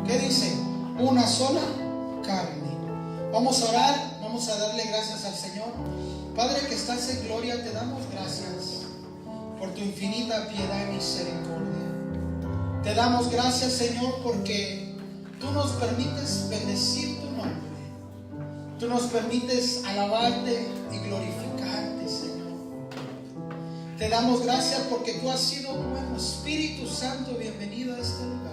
¿Qué dice? Una sola carne. Vamos a orar, vamos a darle gracias al Señor. Padre que estás en gloria, te damos gracias por tu infinita piedad y misericordia. Te damos gracias, Señor, porque tú nos permites bendecir tu nombre. Tú nos permites alabarte y glorificarte, Señor. Te damos gracias porque tú has sido bueno. Espíritu Santo, bienvenido a este lugar.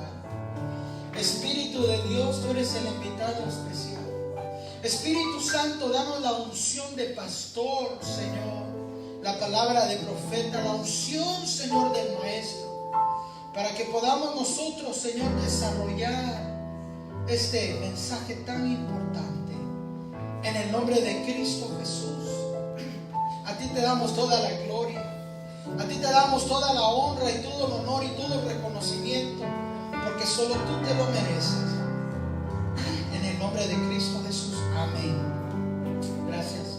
Espíritu de Dios, tú eres el invitado especial. Espíritu Santo, danos la unción de pastor, Señor, la palabra de profeta, la unción, Señor, del maestro, para que podamos nosotros, Señor, desarrollar este mensaje tan importante en el nombre de Cristo Jesús. A ti te damos toda la gloria, a ti te damos toda la honra y todo el honor y todo el reconocimiento, porque solo tú te lo mereces. En el nombre de Cristo Jesús, amén. Gracias.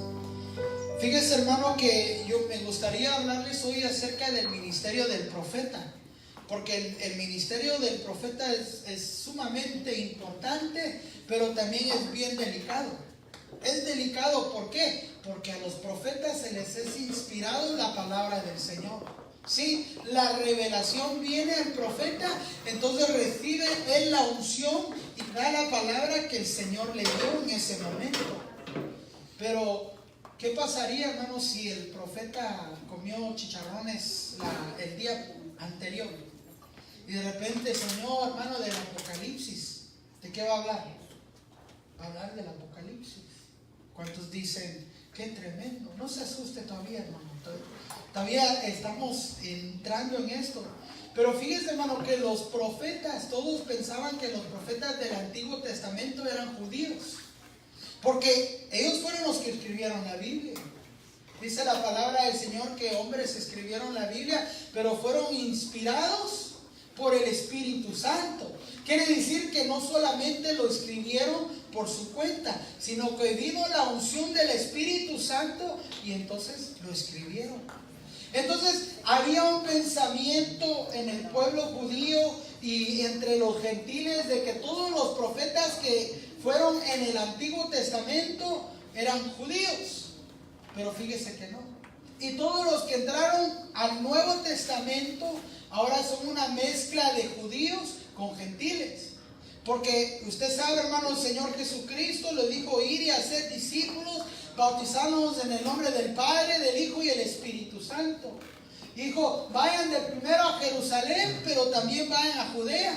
Fíjese, hermano, que yo me gustaría hablarles hoy acerca del ministerio del profeta, porque el ministerio del profeta es sumamente importante, pero también es bien delicado. Es delicado, ¿por qué? Porque a los profetas se les es inspirado la palabra del Señor. Sí, la revelación viene al profeta, entonces recibe él la unción y da la palabra que el Señor le dio en ese momento. Pero, ¿qué pasaría, hermano, si el profeta comió chicharrones el día anterior? Y de repente, Señor, hermano, del Apocalipsis, ¿de qué va a hablar? Va a hablar del Apocalipsis. ¿Cuántos dicen, qué tremendo? No se asuste todavía, hermano. Todavía estamos entrando en esto. Pero fíjese, hermano, que los profetas, todos pensaban que los profetas del Antiguo Testamento eran judíos, porque ellos fueron los que escribieron la Biblia. Dice la palabra del Señor que hombres escribieron la Biblia, pero fueron inspirados por el Espíritu Santo. Quiere decir que no solamente lo escribieron por su cuenta, sino que vino la unción del Espíritu Santo y entonces lo escribieron. Entonces había un pensamiento en el pueblo judío y entre los gentiles de que todos los profetas que fueron en el Antiguo Testamento eran judíos, pero fíjese que no. Y todos los que entraron al Nuevo Testamento ahora son una mezcla de judíos con gentiles. Porque usted sabe, hermano, el Señor Jesucristo le dijo ir y hacer discípulos, bautizándonos en el nombre del Padre, del Hijo y el Espíritu Santo. Dijo, vayan de primero a Jerusalén, pero también vayan a Judea,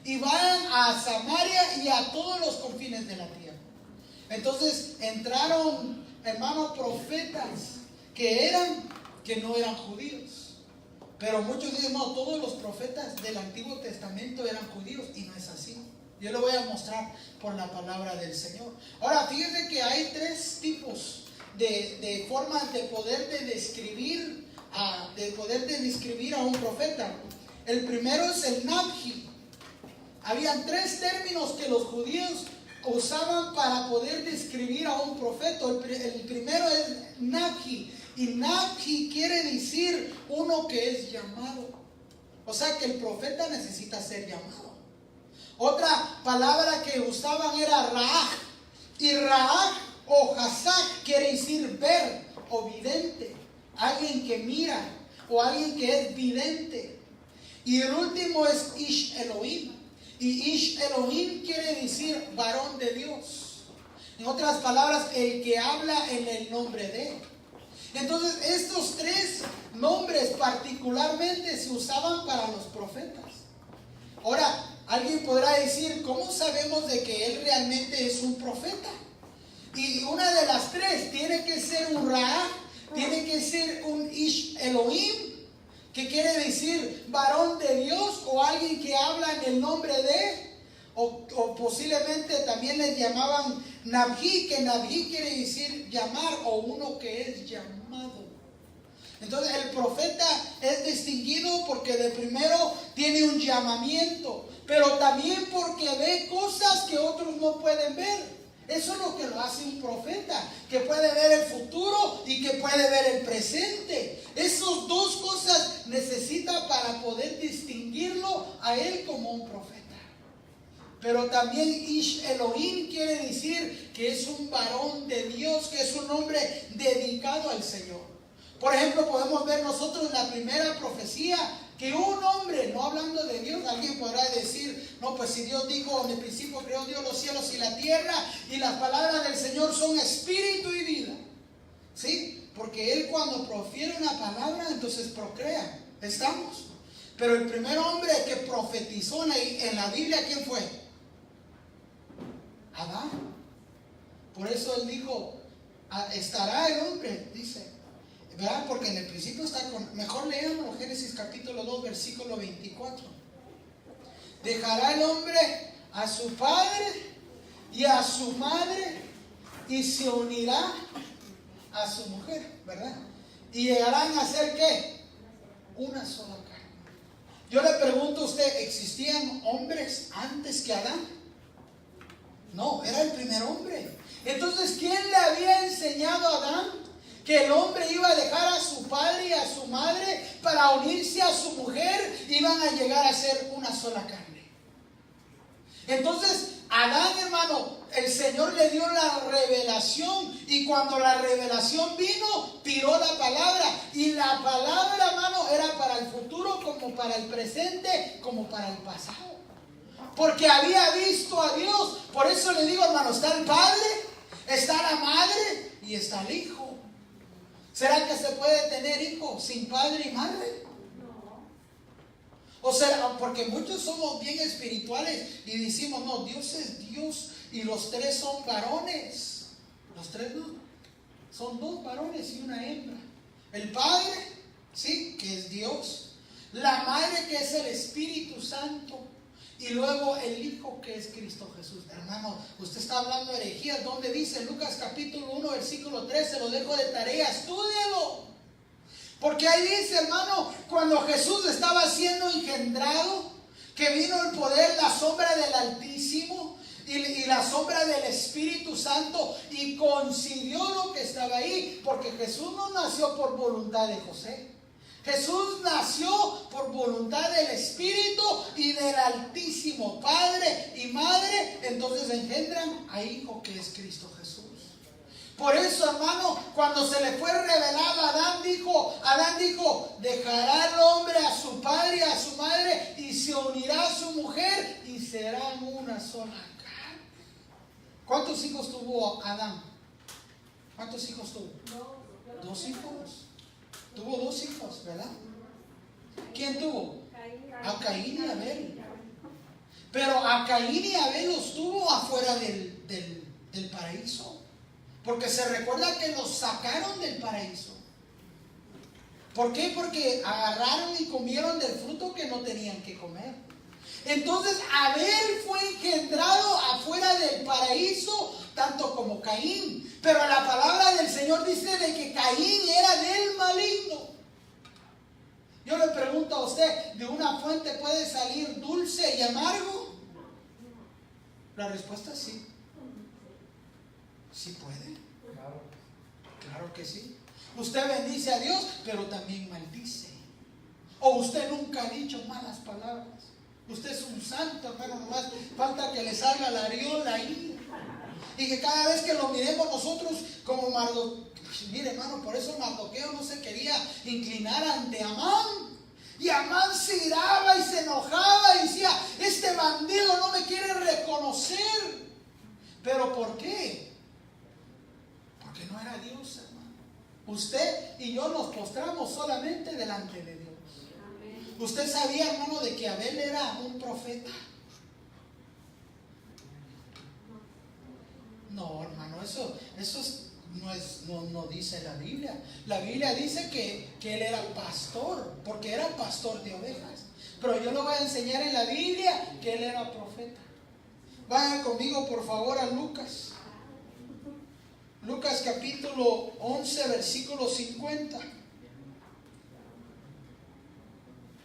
y vayan a Samaria y a todos los confines de la tierra. Entonces entraron, hermano, profetas que no eran judíos. Pero muchos dicen, no, todos los profetas del Antiguo Testamento eran judíos, y no es así. Yo lo voy a mostrar por la palabra del Señor. Ahora, fíjense que hay tres tipos de formas de poder describir a un profeta. El primero es el Nabji. Habían tres términos que los judíos usaban para poder describir a un profeta. El primero es Nabji. Y Nabji quiere decir uno que es llamado. O sea que el profeta necesita ser llamado. Otra palabra que usaban era Raaj. Y Raaj o Hazak quiere decir ver o vidente. Alguien que mira o alguien que es vidente. Y el último es Ish Elohim. Y Ish Elohim quiere decir varón de Dios. En otras palabras, el que habla en el nombre de. Entonces, estos tres nombres particularmente se usaban para los profetas. Ahora, alguien podrá decir, ¿cómo sabemos de que él realmente es un profeta? Y una de las tres tiene que ser un Raaj, tiene que ser un Ish Elohim, que quiere decir varón de Dios, o alguien que habla en el nombre de, o posiblemente también les llamaban Nabji, que Nabji quiere decir llamar, o uno que es llamado. Entonces el profeta es distinguido porque de primero tiene un llamamiento, pero también porque ve cosas que otros no pueden ver. Eso es lo que lo hace un profeta, que puede ver el futuro y que puede ver el presente. Esas dos cosas necesita para poder distinguirlo a él como un profeta. Pero también Ish Elohim quiere decir que es un varón de Dios, que es un hombre dedicado al Señor. Por ejemplo, podemos ver nosotros en la primera profecía que un hombre, no hablando de Dios, alguien podrá decir, no, pues si Dios dijo, en el principio creó Dios los cielos y la tierra, y las palabras del Señor son espíritu y vida. ¿Sí? Porque Él cuando profiere una palabra, entonces procrea. ¿Estamos? Pero el primer hombre que profetizó en la Biblia, ¿quién fue? Adán. Por eso Él dijo, estará el hombre, dice, ¿verdad? Porque en el principio está con... Mejor leamos Génesis capítulo 2, versículo 24. Dejará el hombre a su padre y a su madre y se unirá a su mujer, ¿verdad? Y llegarán a ser ¿qué? Una sola carne. Yo le pregunto a usted, ¿existían hombres antes que Adán? No, era el primer hombre. Entonces, ¿quién le había enseñado a Adán que el hombre iba a dejar a su padre y a su madre para unirse a su mujer? Iban a llegar a ser una sola carne. Entonces, Adán, hermano, el Señor le dio la revelación, y cuando la revelación vino, tiró la palabra, y la palabra, hermano, era para el futuro, como para el presente, como para el pasado, porque había visto a Dios. Por eso le digo, hermano, está el Padre, está la Madre y está el Hijo. ¿Será que se puede tener hijos sin padre y madre? O sea, porque muchos somos bien espirituales y decimos, no, Dios es Dios y los tres son varones. Los tres no, son dos varones y una hembra. El Padre, sí, que es Dios. La Madre, que es el Espíritu Santo. Y luego el Hijo, que es Cristo Jesús. Hermano, usted está hablando de herejías. ¿Dónde dice? Lucas capítulo 1, versículo 13, lo dejo de tarea, estúdielo. Porque ahí dice, hermano, cuando Jesús estaba siendo engendrado, que vino el poder, la sombra del Altísimo y la sombra del Espíritu Santo, y coincidió lo que estaba ahí, porque Jesús no nació por voluntad de José. Jesús nació por voluntad del Espíritu y del Altísimo, Padre y Madre. Entonces engendran a Hijo, que es Cristo Jesús. Por eso, hermano, cuando se le fue revelado a Adán dijo, dejará el hombre a su padre y a su madre y se unirá a su mujer y serán una sola carne. ¿Cuántos hijos tuvo Adán? ¿Cuántos hijos tuvo? Dos hijos. Tuvo dos hijos, ¿verdad? ¿Quién tuvo? A Caín y Abel. Pero a Caín y Abel los tuvo afuera del paraíso. Porque se recuerda que los sacaron del paraíso. ¿Por qué? Porque agarraron y comieron del fruto que no tenían que comer. Entonces Abel fue engendrado afuera del paraíso, tanto como Caín. Pero la palabra del Señor dice de que Caín era del maligno. Yo le pregunto a usted, ¿de una fuente puede salir dulce y amargo? La respuesta es sí. Sí puede. Claro que sí. Usted bendice a Dios, pero también maldice. O usted nunca ha dicho malas palabras. Usted es un santo, hermano, nomás falta que le salga la areola ahí. Y que cada vez que lo miremos nosotros como Mardoqueo, mire, hermano, por eso Mardoqueo no se quería inclinar ante Amán. Y Amán se iraba y se enojaba y decía, este bandido no me quiere reconocer. ¿Pero por qué? Porque no era Dios, hermano. Usted y yo nos postramos solamente delante de Dios. ¿Usted sabía, hermano, de que Abel era un profeta? No, hermano, eso no dice la Biblia. La Biblia dice que él era pastor, porque era pastor de ovejas. Pero yo le voy a enseñar en la Biblia que él era profeta. Vayan conmigo, por favor, a Lucas. Lucas capítulo 11, versículo 50.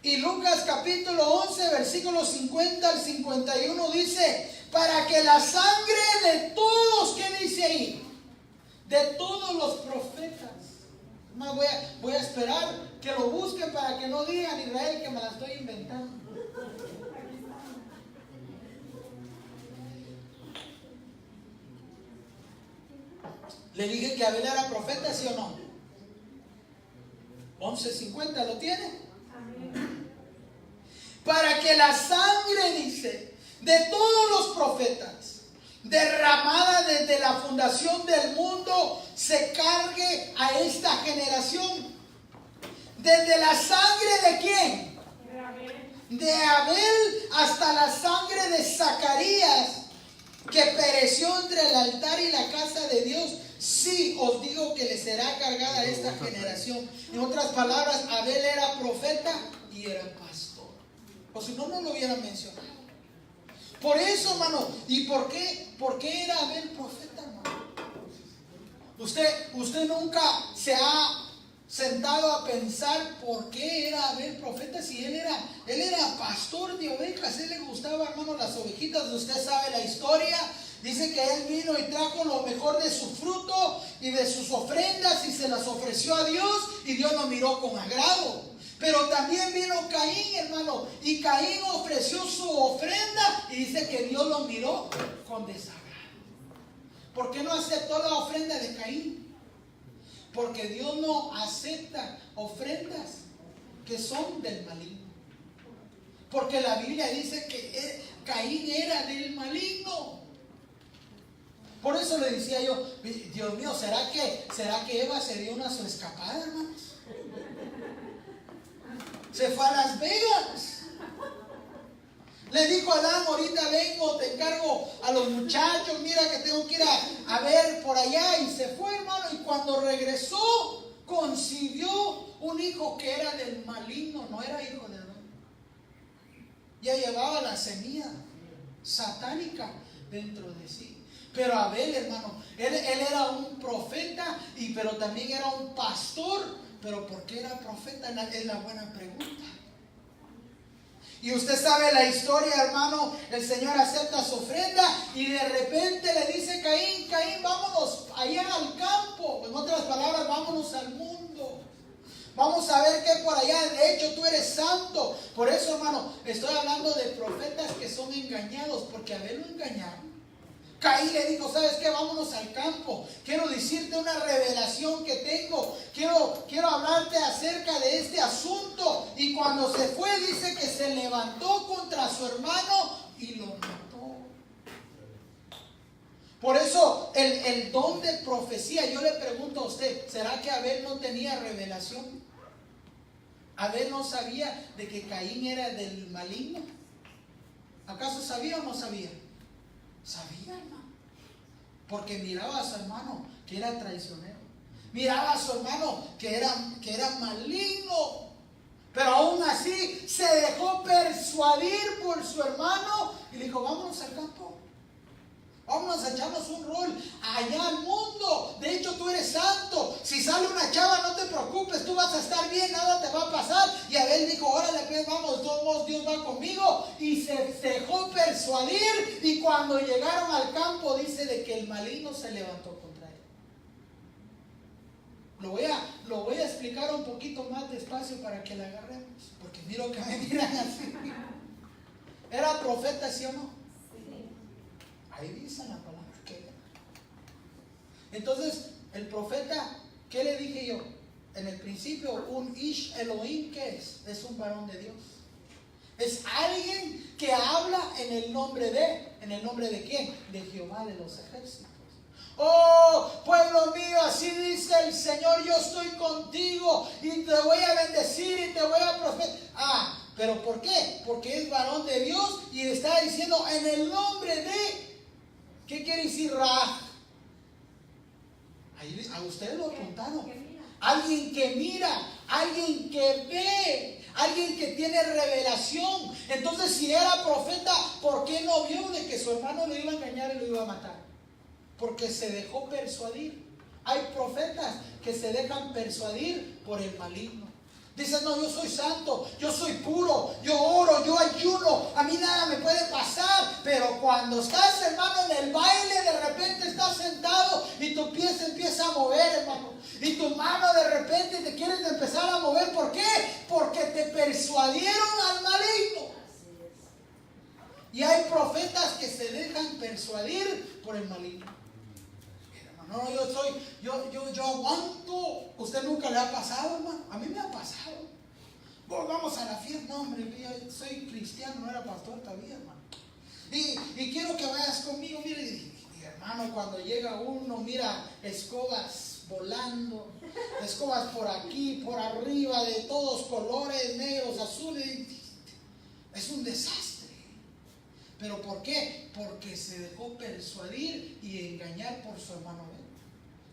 Y Lucas capítulo 11, versículo 50 al 51 dice, para que la sangre de todos, ¿qué dice ahí? De todos los profetas. Más voy a esperar que lo busquen para que no digan Israel que me la estoy inventando. Le dije que Abel era profeta, ¿sí o no? 11:50, ¿lo tiene? Para que la sangre, dice, de todos los profetas, derramada desde la fundación del mundo, se cargue a esta generación. Desde la sangre de ¿quién? De Abel hasta la sangre de Zacarías, que pereció entre el altar y la casa de Dios. Sí, os digo que le será cargada a esta generación. En otras palabras, Abel era profeta y era pastor. O si no, no lo hubieran mencionado. Por eso, hermano. ¿Y por qué era Abel profeta, hermano? Usted nunca se ha sentado a pensar por qué era Abel profeta, si él era pastor de ovejas. A él le gustaba, hermano, las ovejitas. Usted sabe la historia. Dice que él vino y trajo lo mejor de su fruto y de sus ofrendas y se las ofreció a Dios, y Dios lo miró con agrado. Pero también vino Caín, hermano, y Caín ofreció su ofrenda y dice que Dios lo miró con desagrado. ¿Por qué no aceptó la ofrenda de Caín? Porque Dios no acepta ofrendas que son del maligno. Porque la Biblia dice que Caín era del maligno. Por eso le decía yo, Dios mío, ¿será que Eva se dio una su escapada, hermanos? Se fue a Las Vegas. Le dijo a Adán, ahorita vengo, te encargo a los muchachos, mira que tengo que ir a ver por allá. Y se fue, hermano, y cuando regresó, concibió un hijo que era del maligno, no era hijo de Adán. Ya llevaba la semilla satánica dentro de sí. Pero Abel, hermano, él era un profeta, pero también era un pastor. Pero ¿por qué era profeta? Es la buena pregunta. Y usted sabe la historia, hermano. El Señor acepta su ofrenda y de repente le dice Caín, vámonos allá al campo. En otras palabras, vámonos al mundo. Vamos a ver qué por allá. De hecho, tú eres santo. Por eso, hermano, estoy hablando de profetas que son engañados, porque Abel lo engañaron. Caín le dijo, ¿sabes qué? Vámonos al campo. Quiero decirte una revelación que tengo. Quiero hablarte acerca de este asunto. Y cuando se fue, dice que se levantó contra su hermano y lo mató. Por eso el don de profecía, yo le pregunto a usted, ¿será que Abel no tenía revelación? ¿Abel no sabía de que Caín era del maligno? ¿Acaso sabía o no sabía? Sabía, hermano, porque miraba a su hermano que era traicionero, miraba a su hermano que era maligno, pero aún así se dejó persuadir por su hermano y le dijo, vámonos al campo, vámonos a echarnos un rol allá al mundo. De hecho, tú eres santo. Si sale una chava, no te preocupes, tú vas a estar bien, nada te va a pasar. Y Abel dijo, órale, pues vamos, de todos modos Dios va conmigo. Y se dejó persuadir. Y cuando llegaron al campo, dice de que el maligno se levantó contra él. Lo voy a explicar un poquito más despacio para que la agarremos, porque miro que me miran así. ¿Era profeta, sí o no? Ahí dice la palabra que era. Entonces, el profeta, ¿qué le dije yo? En el principio, un Ish Elohim, ¿qué es? Es un varón de Dios. Es alguien que habla en el nombre de ¿quién? De Jehová de los ejércitos. Oh, pueblo mío, así dice el Señor, yo estoy contigo y te voy a bendecir y te voy a profetizar. ¿Pero por qué? Porque es varón de Dios y está diciendo en el nombre de... ¿Qué quiere decir Ra? Ahí a ustedes lo apuntaron. Alguien que mira, alguien que ve, alguien que tiene revelación. Entonces, si era profeta, ¿por qué no vio de que su hermano lo iba a engañar y lo iba a matar? Porque se dejó persuadir. Hay profetas que se dejan persuadir por el maligno. Dicen, no, yo soy santo, yo soy puro, yo oro, yo ayuno, a mí nada me puede pasar. Pero cuando estás, hermano, en el baile, de repente estás sentado y tu pie se empieza a mover, hermano. Y tu mano de repente te quieres empezar a mover. ¿Por qué? Porque te persuadieron al maligno. Y hay profetas que se dejan persuadir por el maligno. No, yo aguanto. ¿Usted nunca le ha pasado, hermano? A mí me ha pasado. Vamos a la fiesta. No, hombre, yo soy cristiano, no era pastor todavía, hermano. Y quiero que vayas conmigo. Mire, y hermano, cuando llega uno, mira escobas volando, escobas por aquí, por arriba, de todos colores, negros, azules. Es un desastre. ¿Pero por qué? Porque se dejó persuadir y engañar por su hermano Abel.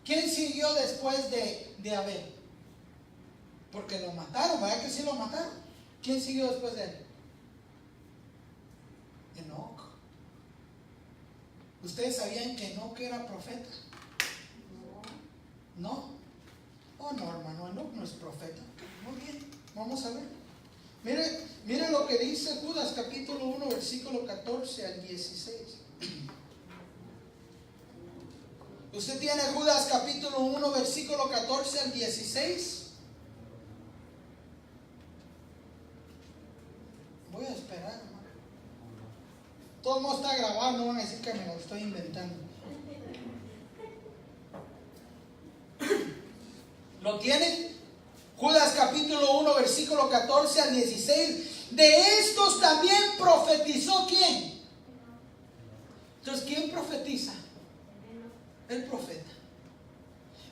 ¿Quién siguió después de Abel? Porque lo mataron, ¿verdad que sí lo mataron? ¿Quién siguió después de él? Enoc. ¿Ustedes sabían que Enoc era profeta? ¿No? Oh, no, hermano, Enoc no es profeta. Muy bien, vamos a ver. Mire lo que dice Judas capítulo 1 versículo 14 al 16. ¿Usted tiene Judas capítulo 1 versículo 14 al 16? Voy a esperar, hermano. Todo el mundo está grabado, no van a decir que me lo estoy inventando. ¿Lo tienen? Judas capítulo 1 versículo 14 al 16. De estos también profetizó ¿quién? Entonces, ¿quién profetiza? El profeta.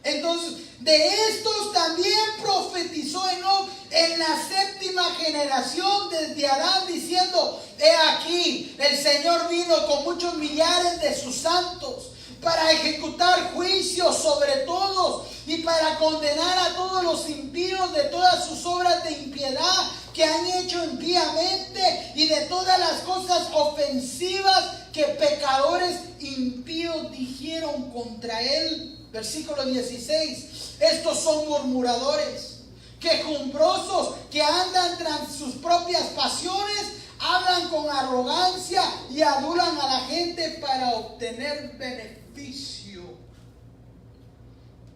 Entonces, de estos también profetizó Enoc en la séptima generación desde Adán, diciendo: he aquí, el Señor vino con muchos millares de sus santos para ejecutar juicio sobre todos y para condenar a todos los impíos de todas sus obras de impiedad que han hecho impíamente y de todas las cosas ofensivas que pecadores impíos dijeron contra él. Versículo 16. Estos son murmuradores, quejumbrosos, que andan tras sus propias pasiones, hablan con arrogancia y adulan a la gente para obtener beneficio.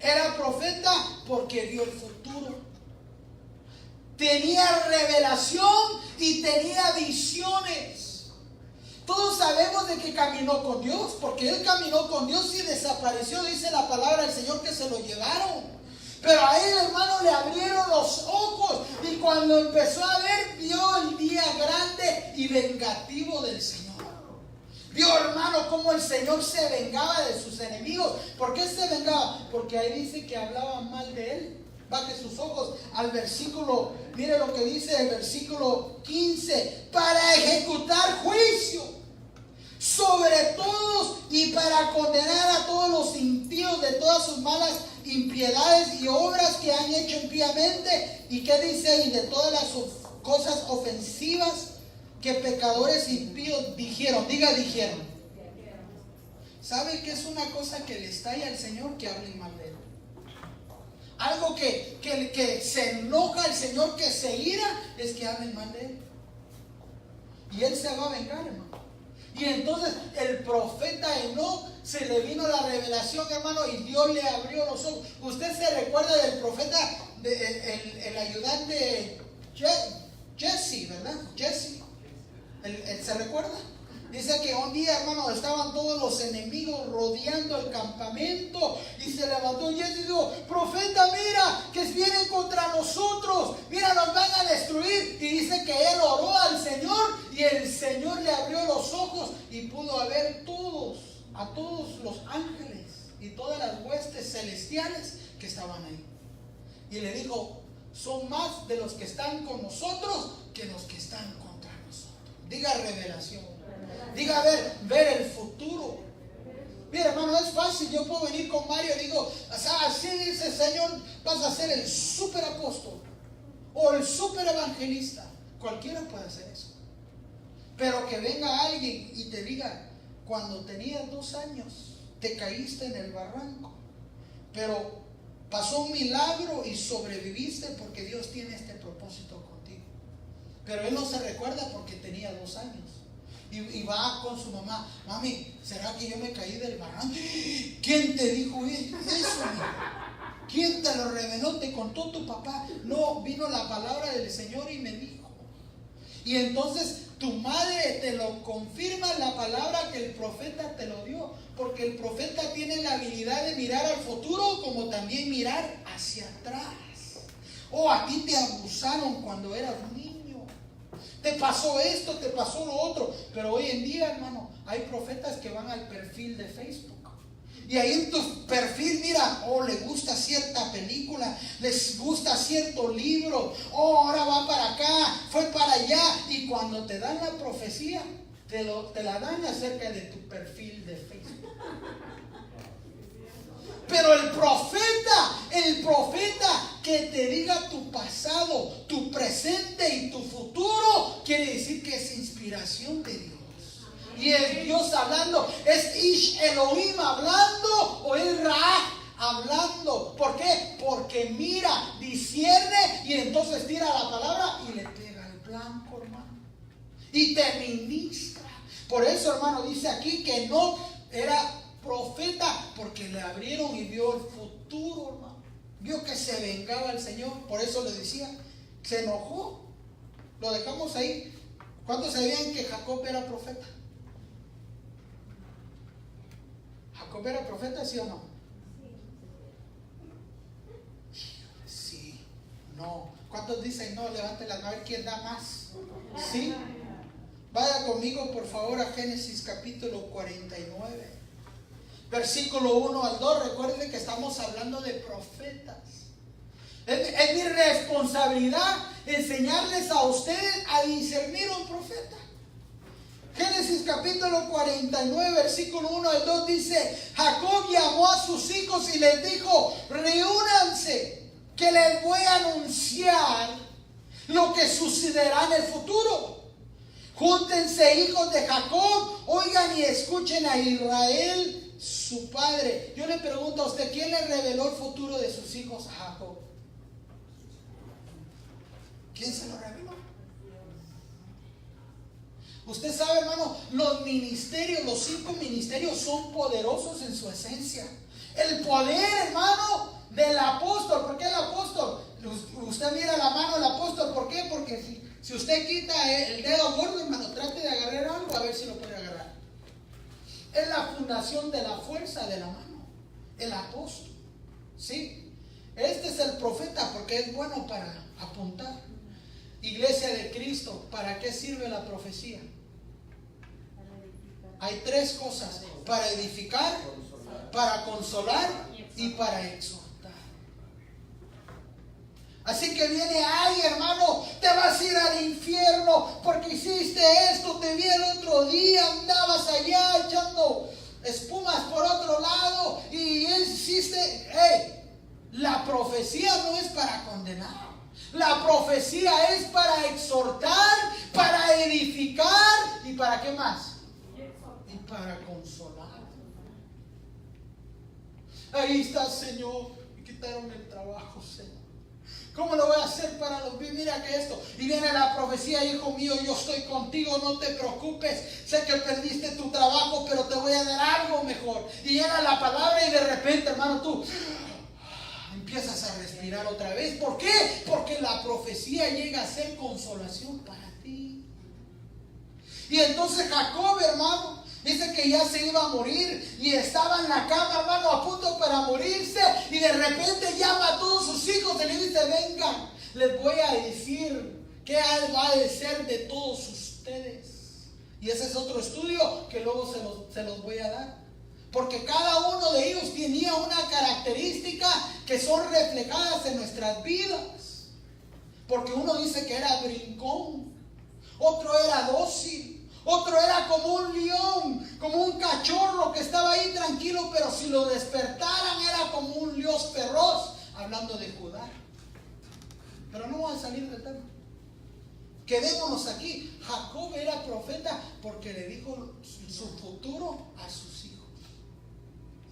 Era profeta porque vio el futuro. Tenía revelación y tenía visiones. Todos sabemos de que caminó con Dios, porque él caminó con Dios y desapareció, dice la palabra del Señor, que se lo llevaron. Pero a él, hermano, le abrieron los ojos y cuando empezó a ver, vio el día grande y vengativo del Señor. Vio, hermano, cómo el Señor se vengaba de sus enemigos. ¿Por qué se vengaba? Porque ahí dice que hablaban mal de él. Baje sus ojos al versículo, mire lo que dice el versículo 15: para ejecutar juicio sobre todos y para condenar a todos los impíos de todas sus malas impiedades y obras que han hecho impíamente. ¿Y qué dice ahí? De todas las cosas ofensivas que pecadores impíos dijeron. Dijeron. ¿Sabe qué es una cosa que le estalla al Señor? Que hablen mal de él. Algo que se enoja al Señor, que se ira, es que hablen mal de él. Y él se va a vengar, hermano. Y entonces el profeta Enoc se le vino la revelación, hermano, y Dios le abrió los ojos. Usted se recuerda del profeta, el ayudante Jesse, ¿verdad? Jesse. ¿Se recuerda? Dice que un día, hermano, estaban todos los enemigos rodeando el campamento y se levantó Jesse y dijo: profeta, mira que vienen contra nosotros, mira, nos van a destruir. Y dice que él oró al Señor y el Señor le abrió los ojos y pudo ver a todos los ángeles y todas las huestes celestiales que estaban ahí. Y le dijo: son más de los que están con nosotros que los que están contra nosotros. Diga revelación. Diga ver el futuro. Mira, hermano, es fácil. Yo puedo venir con Mario y digo: así dice el Señor, vas a ser el super apóstol o el super evangelista. Cualquiera puede hacer eso. Pero que venga alguien y te diga: cuando tenías 2 años te caíste en el barranco, pero pasó un milagro y sobreviviste porque Dios tiene este propósito contigo. Pero él no se recuerda porque tenía 2 años. Y va con su mamá: mami, ¿será que yo me caí del barranco? ¿Quién te dijo eso? ¿Quién te lo reveló? ¿Te contó tu papá? No, vino la palabra del Señor y me dijo. Y entonces Tu madre te lo confirma la palabra que el profeta te lo dio. Porque el profeta tiene la habilidad de mirar al futuro como también mirar hacia atrás. A ti te abusaron cuando eras niño. Te pasó esto, te pasó lo otro. Pero hoy en día, hermano, hay profetas que van al perfil de Facebook. Y ahí en tu perfil, mira, le gusta cierta película, les gusta cierto libro, ahora va para acá, fue para allá. Y cuando te dan la profecía, te la dan acerca de tu perfil de Facebook. Pero el profeta que te diga tu pasado, tu presente y tu futuro, quiere decir que es inspiración de Dios. Y es Dios hablando, es Ish Elohim hablando o es Ra hablando. ¿Por qué? Porque mira, discierne y entonces tira la palabra y le pega el blanco, hermano. Y te ministra. Por eso, hermano, dice aquí que no era profeta porque le abrieron y vio el futuro, hermano. Vio que se vengaba el Señor. Por eso le decía, se enojó. Lo dejamos ahí. ¿Cuántos sabían que Jacob era profeta? ¿Jacob era profeta, sí o no? Sí, no. ¿Cuántos dicen no? Levanten las manos, a ver quién da más. ¿Sí? Vaya conmigo por favor a Génesis capítulo 49. Versículo 1 al 2. Recuerden que estamos hablando de profetas. Es mi responsabilidad enseñarles a ustedes a discernir un profeta. Génesis capítulo 49, versículo 1 al 2 dice: Jacob llamó a sus hijos y les dijo: reúnanse, que les voy a anunciar lo que sucederá en el futuro. Júntense, hijos de Jacob, oigan y escuchen a Israel, su padre. Yo le pregunto a usted, ¿quién le reveló el futuro de sus hijos a Jacob? ¿Quién se lo reveló? Usted sabe, hermano, los ministerios, los 5 ministerios son poderosos en su esencia. El poder, hermano, del apóstol. ¿Por qué el apóstol? Usted mira la mano del apóstol. ¿Por qué? Porque si usted quita el dedo gordo, hermano, trate de agarrar algo a ver si lo puede agarrar. Es la fundación de la fuerza de la mano. El apóstol. ¿Sí? Este es el profeta porque es bueno para apuntar. Iglesia de Cristo, ¿para qué sirve la profecía? Hay 3 cosas: para edificar, para consolar y para exhortar. Así que viene, ay hermano, te vas a ir al infierno porque hiciste esto, te vi el otro día, andabas allá echando espumas por otro lado y hiciste. La profecía no es para condenar. La profecía es para exhortar, para edificar y para ¿qué más? Y para consolar. Ahí está, Señor, me quitaron el trabajo, Señor. ¿Cómo lo voy a hacer para los bien? Mira que esto. Y viene la profecía: hijo mío, yo estoy contigo, no te preocupes. Sé que perdiste tu trabajo, pero te voy a dar algo mejor. Y llega la palabra y de repente, hermano, tú empiezas a respirar otra vez. ¿Por qué? Porque la profecía llega a ser consolación para ti. Y entonces Jacob, hermano, dice que ya se iba a morir y estaba en la cama, hermano, a punto para morirse, y de repente llama a todos sus hijos y le dice: vengan, les voy a decir qué va a ser de todos ustedes. Y ese es otro estudio que luego se los voy a dar, porque cada uno de ellos tenía una característica que son reflejadas en nuestras vidas. Porque uno dice que era brincón, otro era dócil, otro era como un león, como un cachorro que estaba ahí tranquilo, pero si lo despertaran era como un león feroz, hablando de Judá. Pero no voy a salir del tema. Quedémonos aquí. Jacob era profeta porque le dijo su futuro a sus hijos.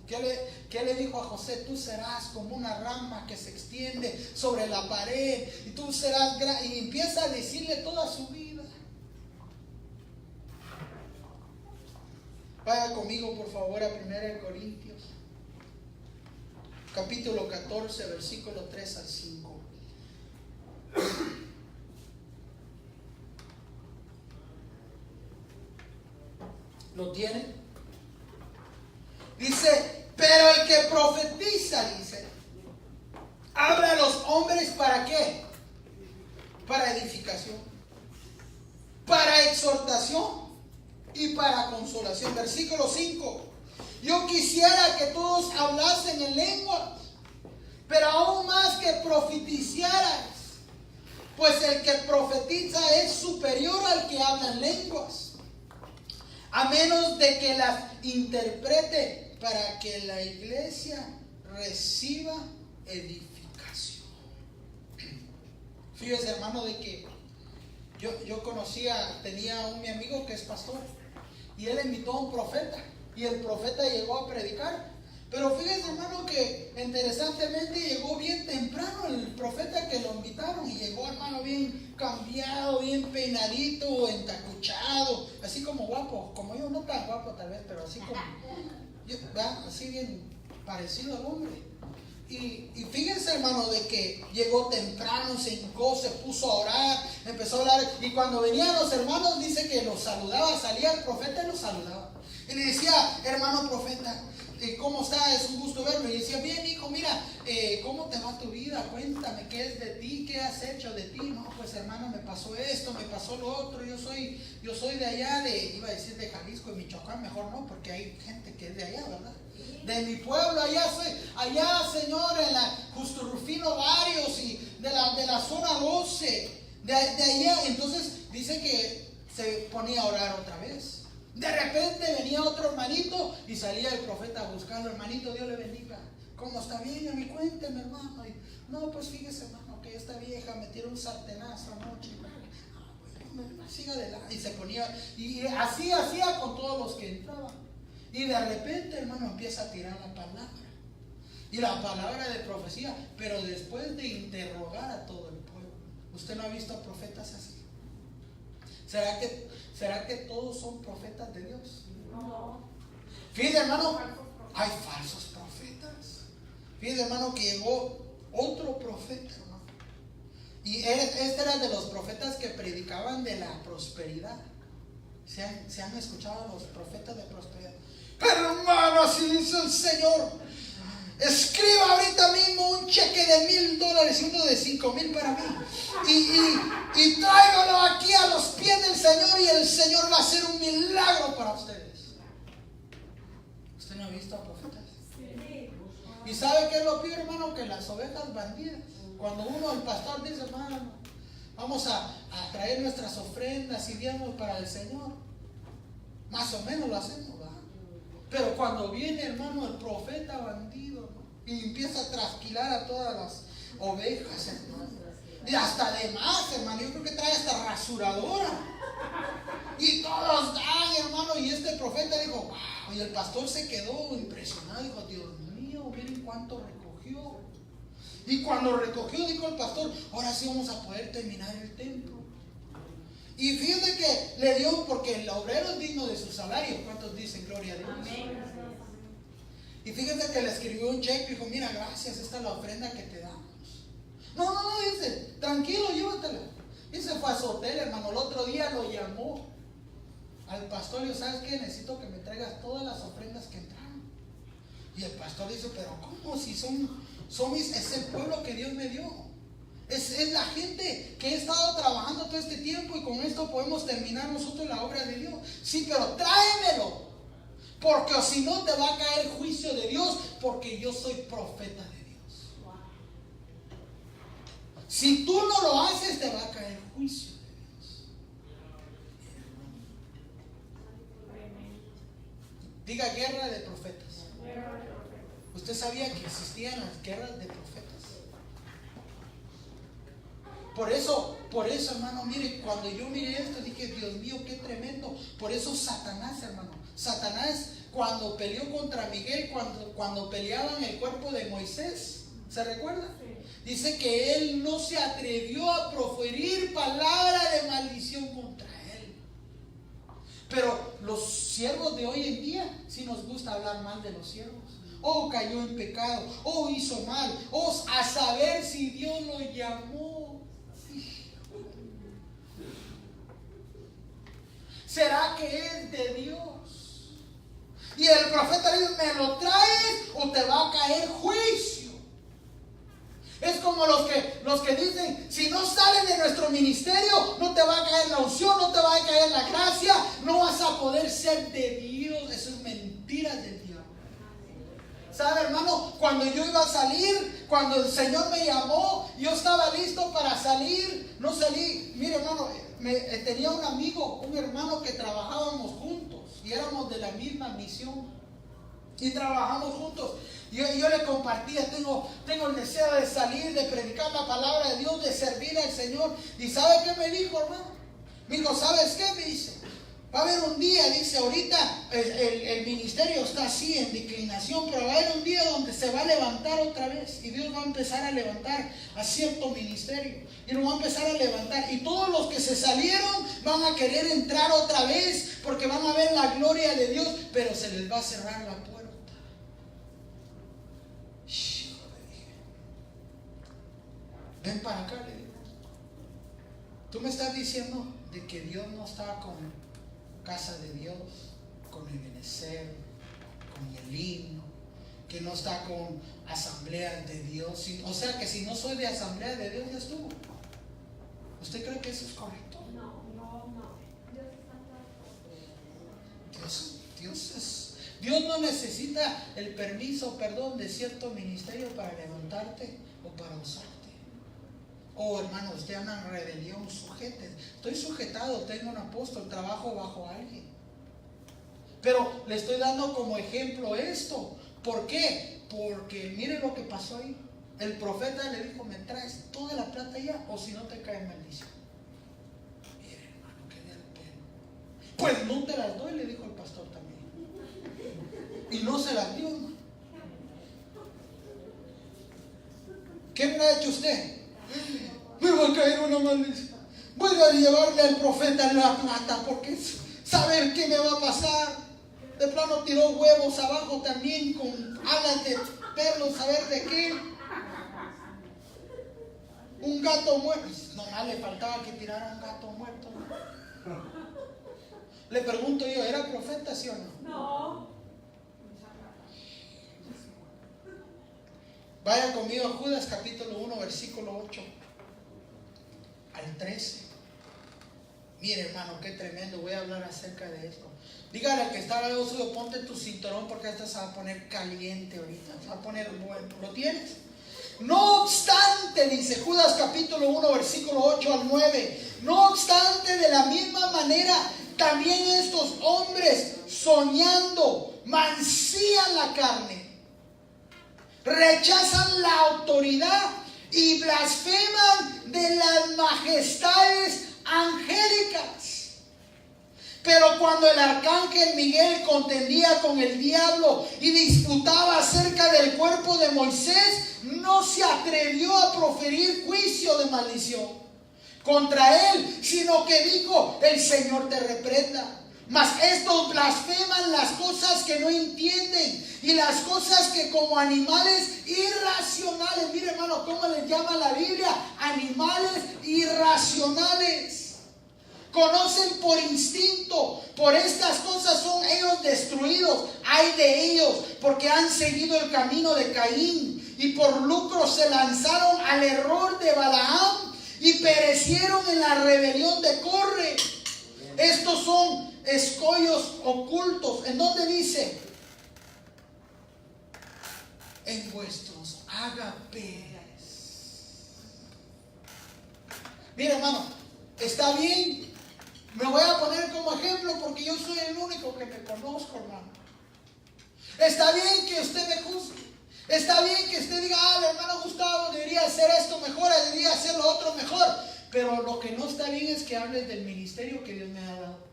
¿Qué le dijo a José? Tú serás como una rama que se extiende sobre la pared, y tú serás y empieza a decirle toda su vida. Vaya conmigo por favor a 1 Corintios capítulo 14, versículo 3 al 5. ¿Lo tienen? Dice, pero el que profetiza, dice, habla a los hombres ¿para qué? Para edificación, para exhortación y para consolación. Versículo 5. Yo quisiera que todos hablasen en lenguas, pero aún más que profetizarais, pues el que profetiza es superior al que habla en lenguas, a menos de que las interprete para que la iglesia reciba edificación. Fíjese, hermano, de que yo tenía mi amigo que es pastor, y él invitó a un profeta, y el profeta llegó a predicar. Pero fíjese, hermano, que interesantemente llegó bien temprano el profeta que lo invitaron, y llegó, hermano, bien cambiado, bien peinadito, entacuchado, así como guapo, como yo, no tan guapo tal vez, pero así como así bien parecido al hombre. Y fíjense, hermano, de que llegó temprano, se hincó, se puso a orar, empezó a orar, y cuando venían los hermanos, dice que los saludaba, salía el profeta y los saludaba, y le decía, hermano profeta, ¿cómo está? Es un gusto verlo. Y decía, bien, hijo, mira, ¿cómo te va tu vida? Cuéntame, ¿qué es de ti? ¿Qué has hecho de ti? No, pues hermano, me pasó esto, me pasó lo otro. Yo soy de allá, iba a decir de Jalisco, de Michoacán, mejor no, porque hay gente que es de allá, ¿verdad? De mi pueblo, allá, señor, en la Justo Rufino Barrios, y de la zona 12, de allá. Entonces dice que se ponía a orar otra vez. De repente venía otro hermanito y salía el profeta a buscarlo. Hermanito, Dios le bendiga. ¿Cómo está bien? A mí cuénteme, hermano. Y, no, pues fíjese, hermano, que esta vieja me tiró un sartenazo anoche. Bueno, siga adelante. Y se ponía, y así hacía con todos los que entraban. Y de repente, hermano, empieza a tirar la palabra. Y la palabra de profecía, pero después de interrogar a todo el pueblo. ¿Usted no ha visto profetas así? ¿Será que todos son profetas de Dios? No. Fíjate, hermano, hay falsos profetas. Fíjate, hermano, que llegó otro profeta, hermano. Y este era de los profetas que predicaban de la prosperidad. ¿Se han escuchado a los profetas de prosperidad? Pero, hermano, así dice el Señor, escriba ahorita mismo un cheque de $1,000 y uno de 5,000 para mí, y tráigalo aquí a los pies del Señor, y el Señor va a hacer un milagro para ustedes. ¿Usted no ha visto a profetas? Sí. ¿Y sabe qué es lo peor, hermano? Que las ovejas bandidas, cuando el pastor dice, hermano, vamos a traer nuestras ofrendas y diezmos para el Señor, más o menos lo hacemos, ¿verdad? Pero cuando viene, hermano, el profeta bandido, ¿no? Y empieza a trasquilar a todas las ovejas, hermano, y hasta de más, hermano, yo creo que trae hasta rasuradora, y todos dan, hermano. Y este profeta dijo, wow, y el pastor se quedó impresionado, dijo, Dios mío, miren cuánto recogió. Y cuando recogió, dijo el pastor, ahora sí vamos a poder terminar el templo. Y fíjate que le dio, porque el obrero es digno de su salario. ¿Cuántos dicen gloria a Dios? Amén. Y fíjate que le escribió un cheque y dijo, mira, gracias, esta es la ofrenda que te damos. No, dice, tranquilo, llévatela. Y se fue a su hotel, hermano. El otro día lo llamó al pastor y dijo, ¿sabes qué? Necesito que me traigas todas las ofrendas que entraron. Y el pastor dice, pero ¿cómo? Si es el pueblo que Dios me dio. Es la gente que he estado trabajando todo este tiempo, y con esto podemos terminar nosotros la obra de Dios. Sí, pero tráemelo, porque si no te va a caer juicio de Dios, porque yo soy profeta de Dios. Si tú no lo haces, te va a caer juicio de Dios. Diga guerra de profetas. ¿Usted sabía que existían las guerras de profetas? Por eso, hermano, mire, cuando yo miré esto, dije, Dios mío, qué tremendo. Por eso Satanás, hermano, cuando peleó contra Miguel, cuando peleaban el cuerpo de Moisés, ¿se recuerda? Dice que él no se atrevió a proferir palabra de maldición contra él. Pero los siervos de hoy en día sí nos gusta hablar mal de los siervos. Oh, cayó en pecado, oh, hizo mal, oh, a saber si Dios lo llamó. ¿Será que es de Dios? Y el profeta le dice, ¿me lo traes o te va a caer juicio? Es como los que dicen, si no sales de nuestro ministerio, no te va a caer la unción, no te va a caer la gracia, no vas a poder ser de Dios. Eso es mentira del diablo. ¿Sabe, hermano? Cuando yo iba a salir, cuando el Señor me llamó, yo estaba listo para salir. No salí. Mire, hermano, tenía un amigo, un hermano que trabajábamos juntos y éramos de la misma misión y trabajamos juntos. Yo le compartía, tengo el deseo de salir, de predicar la palabra de Dios, de servir al Señor. ¿Y sabe qué me dijo, hermano? Me dijo, ¿sabes qué? Me dice, va a haber un día, dice, ahorita el ministerio está así en declinación, pero va a haber un día donde se va a levantar otra vez y Dios va a empezar a levantar a cierto ministerio y lo va a empezar a levantar, y todos los que se salieron van a querer entrar otra vez porque van a ver la gloria de Dios, pero se les va a cerrar la puerta. Ven para acá, le digo. Tú me estás diciendo de que Dios no está con casa de Dios, con el Ebenezer, con el himno, que no está con asamblea de Dios. O sea que si no soy de asamblea de Dios, ya estuvo. ¿Usted cree que eso es correcto? No. Dios no necesita el permiso, perdón, de cierto ministerio para levantarte o para usarte. Oh, hermano, usted anda en rebelión, sujete. Estoy sujetado, tengo un apóstol, trabajo bajo alguien. Pero le estoy dando como ejemplo esto. ¿Por qué? Porque mire lo que pasó ahí. El profeta le dijo, me traes toda la plata ya, o si no te cae maldición. Mire, hermano, qué del pelo. Pues no te las doy, le dijo el pastor también. Y no se las dio, hermano. ¿Qué me ha hecho usted? Me va a caer una maldición. Voy a llevarle al profeta la plata porque saber qué me va a pasar. De plano tiró huevos abajo también con alas de perro, saber de qué. Un gato muerto. Nomás le faltaba que tirara un gato muerto. Le pregunto yo, ¿era profeta, sí o no? No. Vaya conmigo a Judas capítulo 1, versículo 8 al 13. Mire, hermano, qué tremendo. Voy a hablar acerca de esto. Dígale al que está al lado suyo, ponte tu cinturón porque esto se va a poner caliente ahorita. Se va a poner bueno. ¿Lo tienes? No obstante, dice Judas capítulo 1, versículo 8 al 9. No obstante, de la misma manera, también estos hombres, soñando, mancían la carne, rechazan la autoridad y blasfeman de las majestades angélicas. Pero cuando el arcángel Miguel contendía con el diablo y disputaba acerca del cuerpo de Moisés, no se atrevió a proferir juicio de maldición contra él, sino que dijo, el Señor te reprenda. Mas estos blasfeman las cosas que no entienden y las cosas que como animales irracionales, mire hermano, ¿cómo les llama la Biblia? Animales irracionales. Conocen por instinto, por estas cosas son ellos destruidos. Ay de ellos, porque han seguido el camino de Caín y por lucro se lanzaron al error de Balaam y perecieron en la rebelión de Corre. Estos son escollos ocultos. ¿En dónde dice? En vuestros ágapes. Mira, hermano, está bien. Me voy a poner como ejemplo porque yo soy el único que me conozco, hermano. Está bien que usted me juzgue. Está bien que usted diga, el hermano Gustavo debería hacer esto mejor, debería hacer lo otro mejor. Pero lo que no está bien es que hables del ministerio que Dios me ha dado.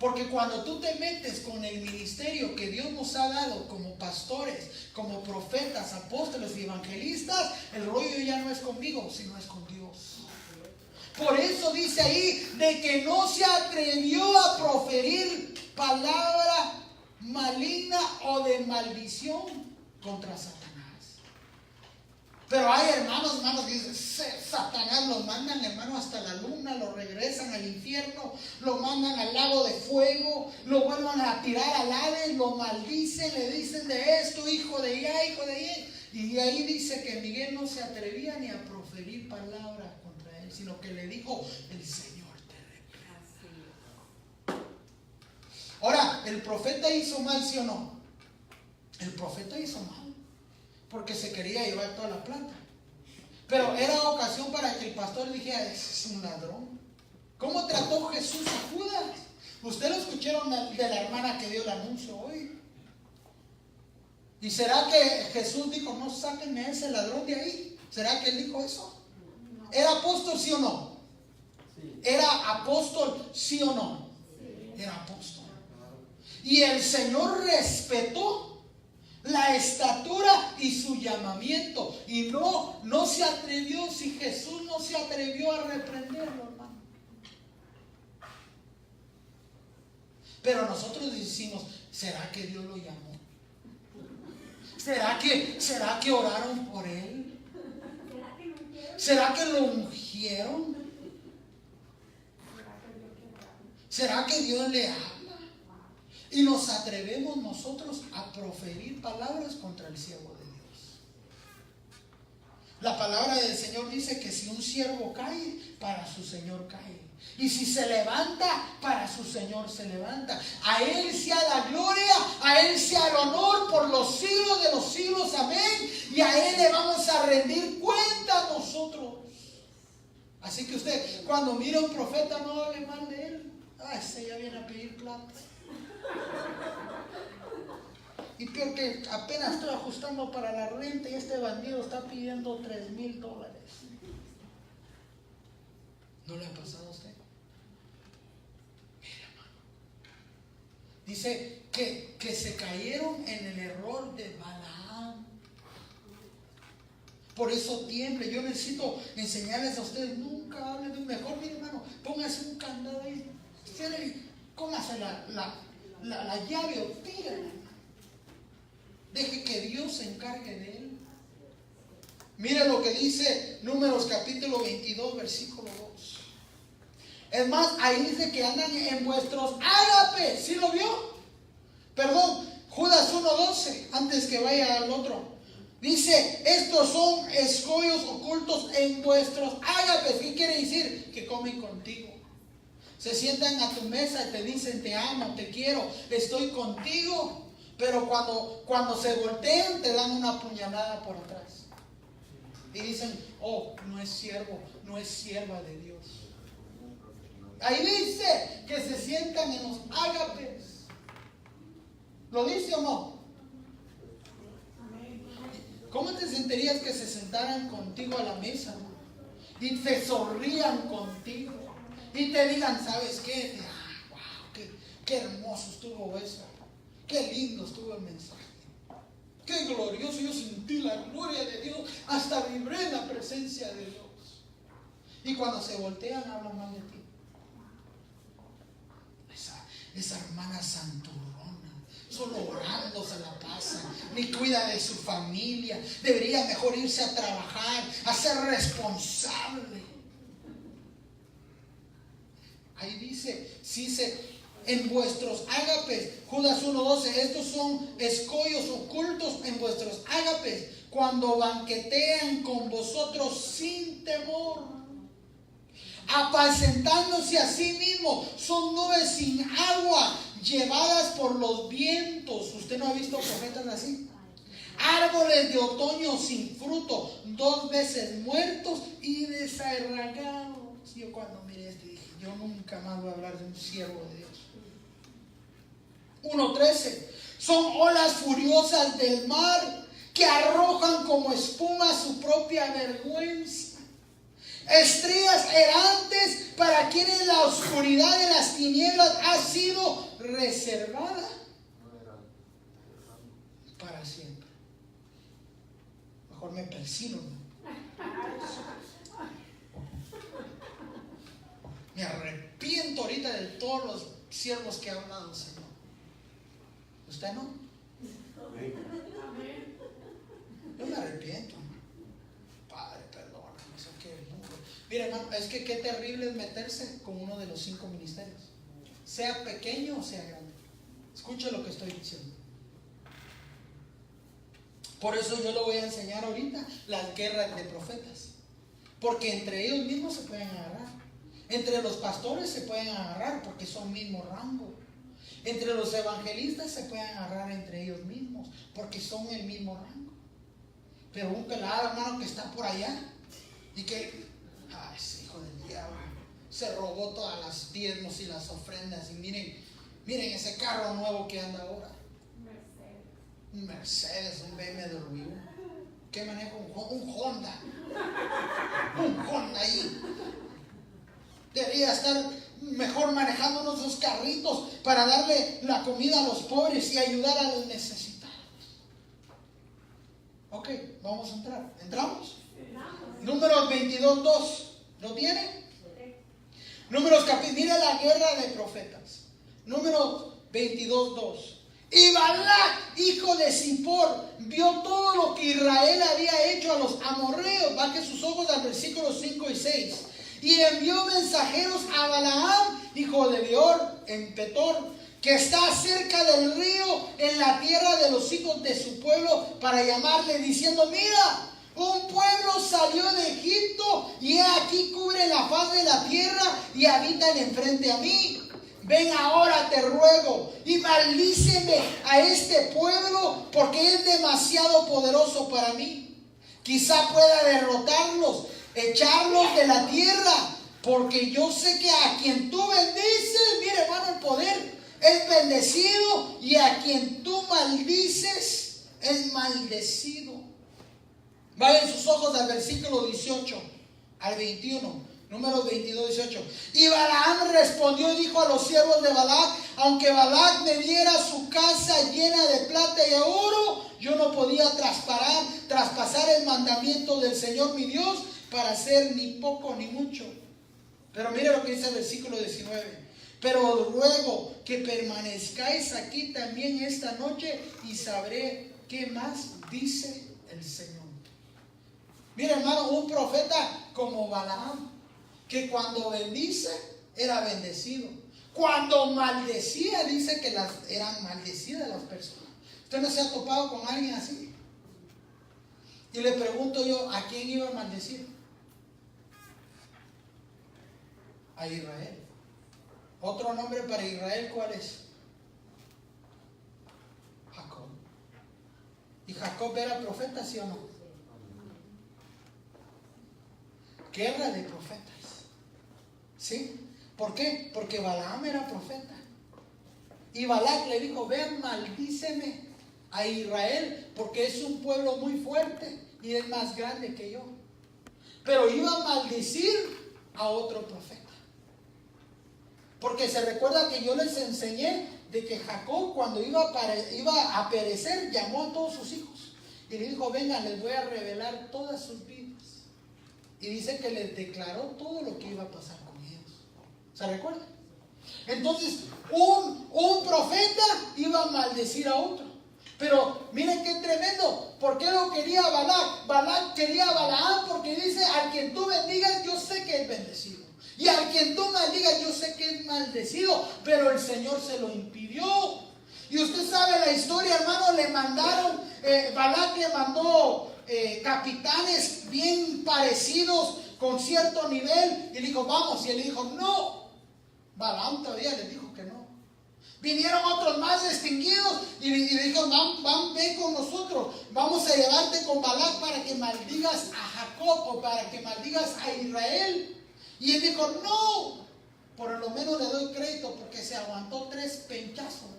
Porque cuando tú te metes con el ministerio que Dios nos ha dado como pastores, como profetas, apóstoles y evangelistas, el rollo ya no es conmigo, sino es con Dios. Por eso dice ahí de que no se atrevió a proferir palabra maligna o de maldición contra Satanás. Pero hay hermanos que dicen, Satanás los mandan, hermano, hasta la luna, lo regresan al infierno, lo mandan al lago de fuego, lo vuelvan a tirar al Hades, lo maldicen, le dicen de esto, hijo de allá, hijo de allá. Y ahí dice que Miguel no se atrevía ni a proferir palabras contra él, sino que le dijo, el Señor te reprenda. Ahora, ¿el profeta hizo mal, sí o no? El profeta hizo mal, porque se quería llevar toda la plata. Pero era ocasión para que el pastor dijera, ese es un ladrón. ¿Cómo trató Jesús a Judas? Ustedes lo escucharon de la hermana que dio el anuncio hoy. ¿Y será que Jesús dijo, no, sáquenme a ese ladrón de ahí? ¿Será que él dijo eso? ¿Era apóstol, sí o no? ¿Era apóstol, sí o no? Era apóstol. Y el Señor respetó la estatura y su llamamiento. Y no se atrevió, si Jesús no se atrevió a reprenderlo, hermano. Pero nosotros decimos, ¿será que Dios lo llamó? ¿Será que oraron por él? ¿Será que lo ungieron? ¿Será que Dios le habla? Y nos atrevemos nosotros a proferir palabras contra el siervo de Dios. La palabra del Señor dice que si un siervo cae, para su Señor cae. Y si se levanta, para su Señor se levanta. A Él sea la gloria, a Él sea el honor por los siglos de los siglos. Amén. Y a Él le vamos a rendir cuenta a nosotros. Así que usted, cuando mire a un profeta, no hable mal de él. Ese ya viene a pedir plata. Y peor que apenas estoy ajustando para la renta y este bandido está pidiendo $3,000. ¿No le ha pasado a usted? Mire, hermano. Dice que se cayeron en el error de Balaam. Por eso tiemble. Yo necesito enseñarles a ustedes, nunca hablen de un mejor. Mire, hermano, póngase un candado ahí. Cómase la llave o tírala. Deje que Dios se encargue de él. Mire lo que dice Números capítulo 22, versículo 2. Es más, ahí dice que andan en vuestros ágapes. ¿Sí lo vio? Perdón, Judas 1:12, antes que vaya al otro. Dice, estos son escollos ocultos en vuestros ágapes. ¿Qué quiere decir? Que comen contigo. Se sientan a tu mesa y te dicen, te amo, te quiero, estoy contigo. Pero cuando se voltean, te dan una puñalada por atrás. Y dicen, oh, no es siervo, no es sierva de Dios. Ahí dice que se sientan en los ágapes. ¿Lo dice o no? ¿Cómo te sentirías que se sentaran contigo a la mesa y te sonrían contigo y te digan, ¿sabes qué? Wow, qué hermoso estuvo eso, qué lindo estuvo el mensaje, qué glorioso, yo sentí la gloria de Dios, hasta vibré en la presencia de Dios. Y cuando se voltean, hablan mal de ti. Esa hermana santurrona, solo orando se la pasa, ni cuida de su familia, debería mejor irse a trabajar, a ser responsable. Ahí dice, en vuestros ágapes, Judas 1:12, estos son escollos ocultos en vuestros ágapes, cuando banquetean con vosotros sin temor, apacentándose a sí mismos, son nubes sin agua, llevadas por los vientos. ¿Usted no ha visto profetas así? Árboles de otoño sin fruto, 2 veces muertos y desarraigados. Yo cuando miré esto dije, yo nunca más voy a hablar de un siervo de Dios. 1:13, son olas furiosas del mar que arrojan como espuma su propia vergüenza. Estrellas errantes para quienes la oscuridad de las tinieblas ha sido reservada para siempre. Mejor me persino. Me arrepiento ahorita de todos los siervos que ha hablado el Señor. ¿Usted no? Yo me arrepiento. Mira, hermano, es que qué terrible es meterse con uno de los 5 ministerios, sea pequeño o sea grande. Escucha lo que estoy diciendo. Por eso yo le voy a enseñar ahorita las guerras de profetas, porque entre ellos mismos se pueden agarrar. Entre los pastores se pueden agarrar porque son mismo rango. Entre los evangelistas se pueden agarrar entre ellos mismos porque son el mismo rango. Pero un pelado, hermano, que está por allá y que, ese hijo del diablo, se robó todas las diezmos y las ofrendas. Y miren ese carro nuevo que anda ahora. Un Mercedes, un BMW. ¿Qué maneja? Un Honda. Un Honda ahí. Debería estar mejor manejando unos esos carritos para darle la comida a los pobres y ayudar a los necesitados. Ok, vamos a entrar. ¿Entramos? Números 22:2. ¿Lo tienen? Números mira la guerra de profetas. Números 22:2. Y Balac, hijo de Zippor, vio todo lo que Israel había hecho a los amorreos. Baje sus ojos al versículo 5 y 6. Y envió mensajeros a Balaam, hijo de Beor, en Petor, que está cerca del río, en la tierra de los hijos de su pueblo, para llamarle, diciendo: mira, un pueblo salió de Egipto, y he aquí cubre la faz de la tierra, y habitan enfrente a mí. Ven ahora, te ruego, y maldíceme a este pueblo, porque es demasiado poderoso para mí. Quizá pueda derrotarlos, echarlos de la tierra, porque yo sé que a quien tú bendices, mire, hermano, el poder es bendecido, y a quien tú maldices es maldecido. Vayan sus ojos al versículo 18 al 21. Números 22:18. Y Balaam respondió y dijo a los siervos de Balac: aunque Balac me diera su casa llena de plata y de oro, yo no podía traspasar el mandamiento del Señor mi Dios para hacer ni poco ni mucho. Pero mire lo que dice el versículo 19. Pero os ruego que permanezcáis aquí también esta noche, y sabré qué más dice el Señor. Mire, hermano, un profeta como Balaam, que cuando bendice era bendecido, cuando maldecía dice que eran maldecidas las personas. ¿Usted no se ha topado con alguien así? Y le pregunto yo, ¿a quién iba a maldecir? A Israel. Otro nombre para Israel, ¿cuál es? Jacob. ¿Y Jacob era profeta, sí o no? Guerra de profetas. ¿Sí? ¿Por qué? Porque Balaam era profeta. Y Balac le dijo: ven, maldíceme a Israel, porque es un pueblo muy fuerte y es más grande que yo. Pero iba a maldecir a otro profeta. Porque se recuerda que yo les enseñé de que Jacob, cuando iba a perecer, llamó a todos sus hijos y le dijo: vengan, les voy a revelar todas sus vidas. Y dice que les declaró todo lo que iba a pasar con ellos. ¿Se recuerda? Entonces, un profeta iba a maldecir a otro. Pero miren qué tremendo. ¿Por qué lo quería Balac? Balac quería a Balaam porque dice: al quien tú bendigas, yo sé que es bendecido. Y al quien tú maldigas, yo sé que es maldecido. Pero el Señor se lo impidió. Y usted sabe la historia, hermano. Le mandaron, Balac le mandó capitanes bien parecidos, con cierto nivel, y le dijo: vamos. Y él dijo: no. Balaam todavía le dijo que no. Vinieron otros más distinguidos y le dijo: ven con nosotros, vamos a llevarte con Balac para que maldigas a Jacob, o para que maldigas a Israel. Y él dijo: no. Por lo menos le doy crédito, porque se aguantó 3 penchazos.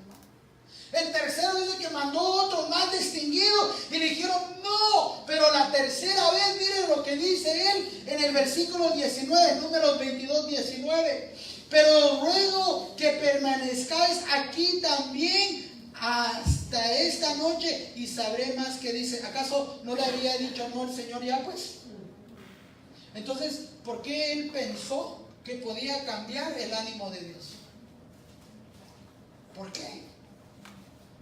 El tercero dice que mandó otros más distinguidos y le dijeron: no. Pero la tercera vez, miren lo que dice él en el versículo 19, números 22:19. Pero ruego que permanezcáis aquí también hasta esta noche, y sabré más que dice. ¿Acaso no le había dicho no el Señor ya, pues? Entonces, ¿por qué él pensó que podía cambiar el ánimo de Dios? ¿Por qué?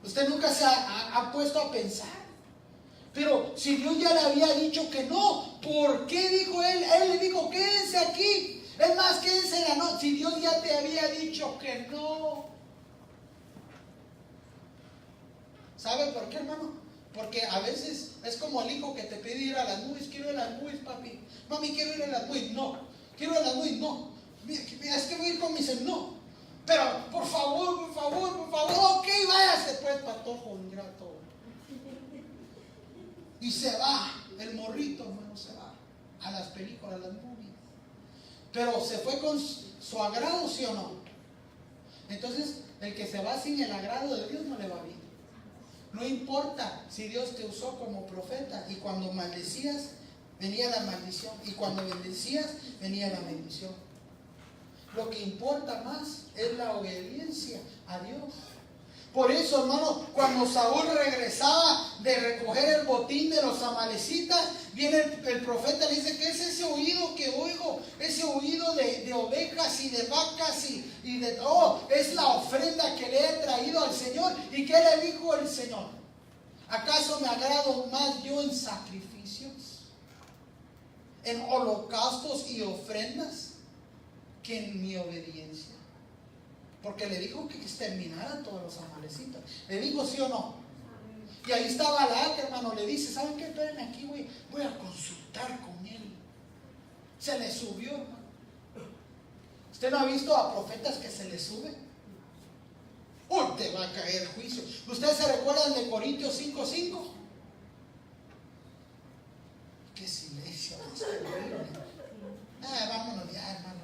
Usted nunca se ha puesto a pensar Pero si Dios ya le había dicho que no, ¿por qué dijo él? Él le dijo, quédense aquí. Es más, quédense en la noche. Si Dios ya te había dicho que no. ¿Sabe por qué, hermano? Porque a veces es como el hijo que te pide ir a las nubes. Quiero ir a las nubes, papi. Mami, quiero ir a las nubes. No. Quiero ir a las nubes. No. Mira, es que voy a ir con mis... No. Pero, por favor. Ok, váyase pues, patojo ingrato. Y se va. El morrito, hermano, se va a las películas, a las movies. Pero se fue con su agrado, ¿sí o no? Entonces, el que se va sin el agrado de Dios no le va bien. No importa si Dios te usó como profeta y cuando maldecías venía la maldición y cuando bendecías venía la bendición. Lo que importa más es la obediencia a Dios. Por eso, hermano, cuando Saúl regresaba de recoger el botín de los amalecitas, viene el profeta y le dice, ¿qué es ese oído que oigo? Ese oído de ovejas y de vacas y de todo. Es la ofrenda que le he traído al Señor. ¿Y qué le dijo el Señor? ¿Acaso me agrado más yo en sacrificios, en holocaustos y ofrendas, que en mi obediencia? Porque le dijo que exterminaran todos los amalecitas. ¿Le dijo sí o no? Y ahí estaba Balac, hermano. Le dice, ¿saben qué? Espérenme aquí, voy a consultar con él. Se le subió, hermano. ¿Usted no ha visto a profetas que se les sube? Uy, te va a caer juicio. ¿Ustedes se recuerdan de Corintios 5:5? Qué silencio. Vámonos ya, hermano.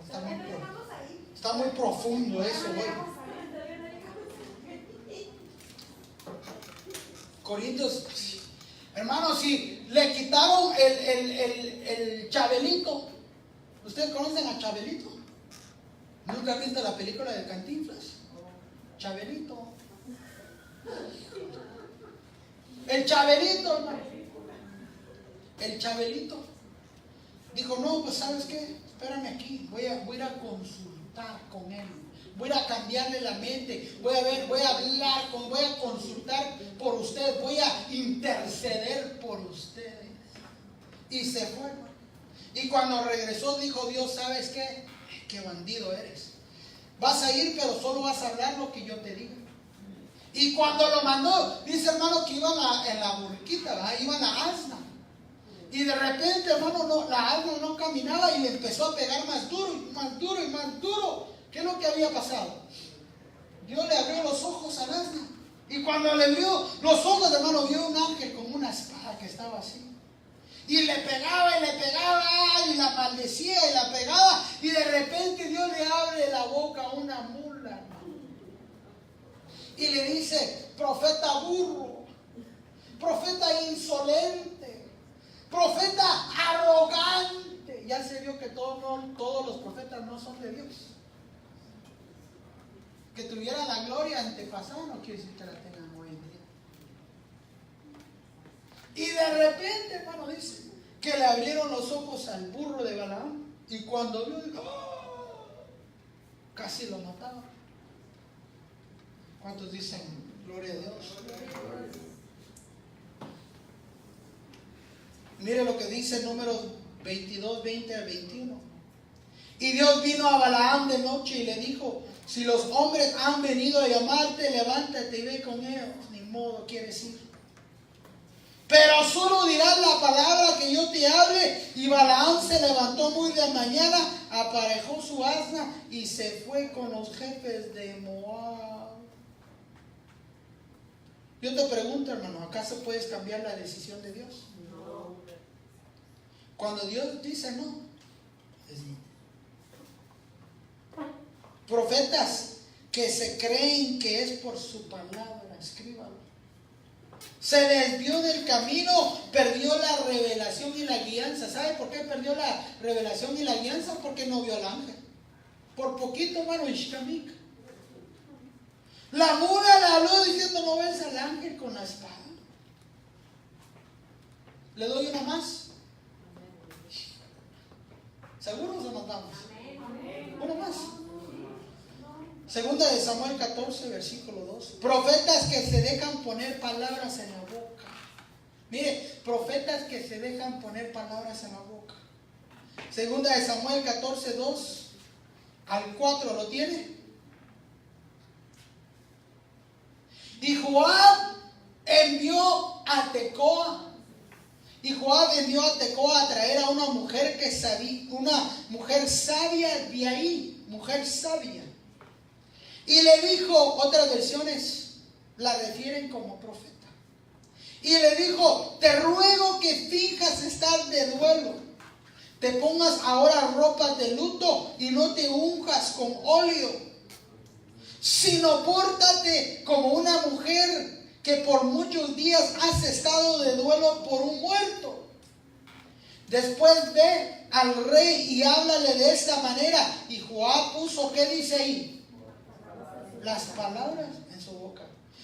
Está muy profundo eso, güey. Corintios, hermano, si le quitaron el Chabelito. ¿Ustedes conocen a Chabelito? ¿Nunca han visto la película de Cantinflas? Chabelito. El Chabelito, hermano. El Chabelito dijo, no, pues ¿sabes qué? Espérame aquí, voy a ir a consultar con él. Voy a cambiarle la mente. Voy a hablar, voy a consultar por ustedes. Voy a interceder por ustedes. Y se fue. Y cuando regresó dijo Dios, ¿sabes qué? Qué bandido eres. Vas a ir, pero solo vas a hablar lo que yo te diga. Y cuando lo mandó, dice hermano que iban en la burriquita, ¿verdad? Iban a asna. Y de repente, hermano, la asna no caminaba y le empezó a pegar más duro y más duro y más duro. ¿Qué es lo que había pasado? Dios le abrió los ojos al asna. Y cuando le abrió los ojos, hermano, vio un ángel con una espada que estaba así. Y le pegaba y la maldecía y la pegaba. Y de repente Dios le abre la boca a una mula, hermano. Y le dice, profeta burro, profeta insolente, profeta arrogante. Ya se vio que todos los profetas no son de Dios. Que tuviera la gloria antepasada no quiere decir que la tengan hoy en día. Y de repente, hermano, dice que le abrieron los ojos al burro de Balaam. Y cuando vio, ¡oh! Casi lo mataba. ¿Cuántos dicen gloria a Dios? Mire lo que dice Números 22, 20 al 21. Y Dios vino a Balaam de noche y le dijo, si los hombres han venido a llamarte, levántate y ve con ellos. Ni modo, quieres ir. Pero solo dirás la palabra que yo te hable. Y Balaam se levantó muy de mañana, aparejó su asna y se fue con los jefes de Moab. Yo te pregunto, hermano, ¿acaso puedes cambiar la decisión de Dios? No. Cuando Dios dice no, es no. Profetas que se creen que es por su palabra, escríbalo. Se desvió del camino, perdió la revelación y la guianza. ¿Sabe por qué perdió la revelación y la guianza? Porque no vio al ángel. Por poquito, hermano, Ishkamik. La mula le habló diciendo, ¿no ves al ángel con la espada? ¿Le doy una más? ¿Seguros o nos vamos? Una más. Segunda de Samuel 14, versículo 2. Profetas que se dejan poner palabras en la boca. Mire, profetas que se dejan poner palabras en la boca. Segunda de Samuel 14, 2 al 4, ¿lo tiene? Y Joab envió a Tecoa. Y Joab envió a Tecoa a traer a una mujer una mujer sabia de ahí, mujer sabia. Y le dijo, otras versiones la refieren como profeta. Y le dijo, te ruego que finjas estar de duelo, te pongas ahora ropas de luto y no te unjas con óleo, sino pórtate como una mujer que por muchos días has estado de duelo por un muerto. Después ve al rey y háblale de esta manera. Y Joab puso, ¿qué dice ahí? Las palabras en su boca.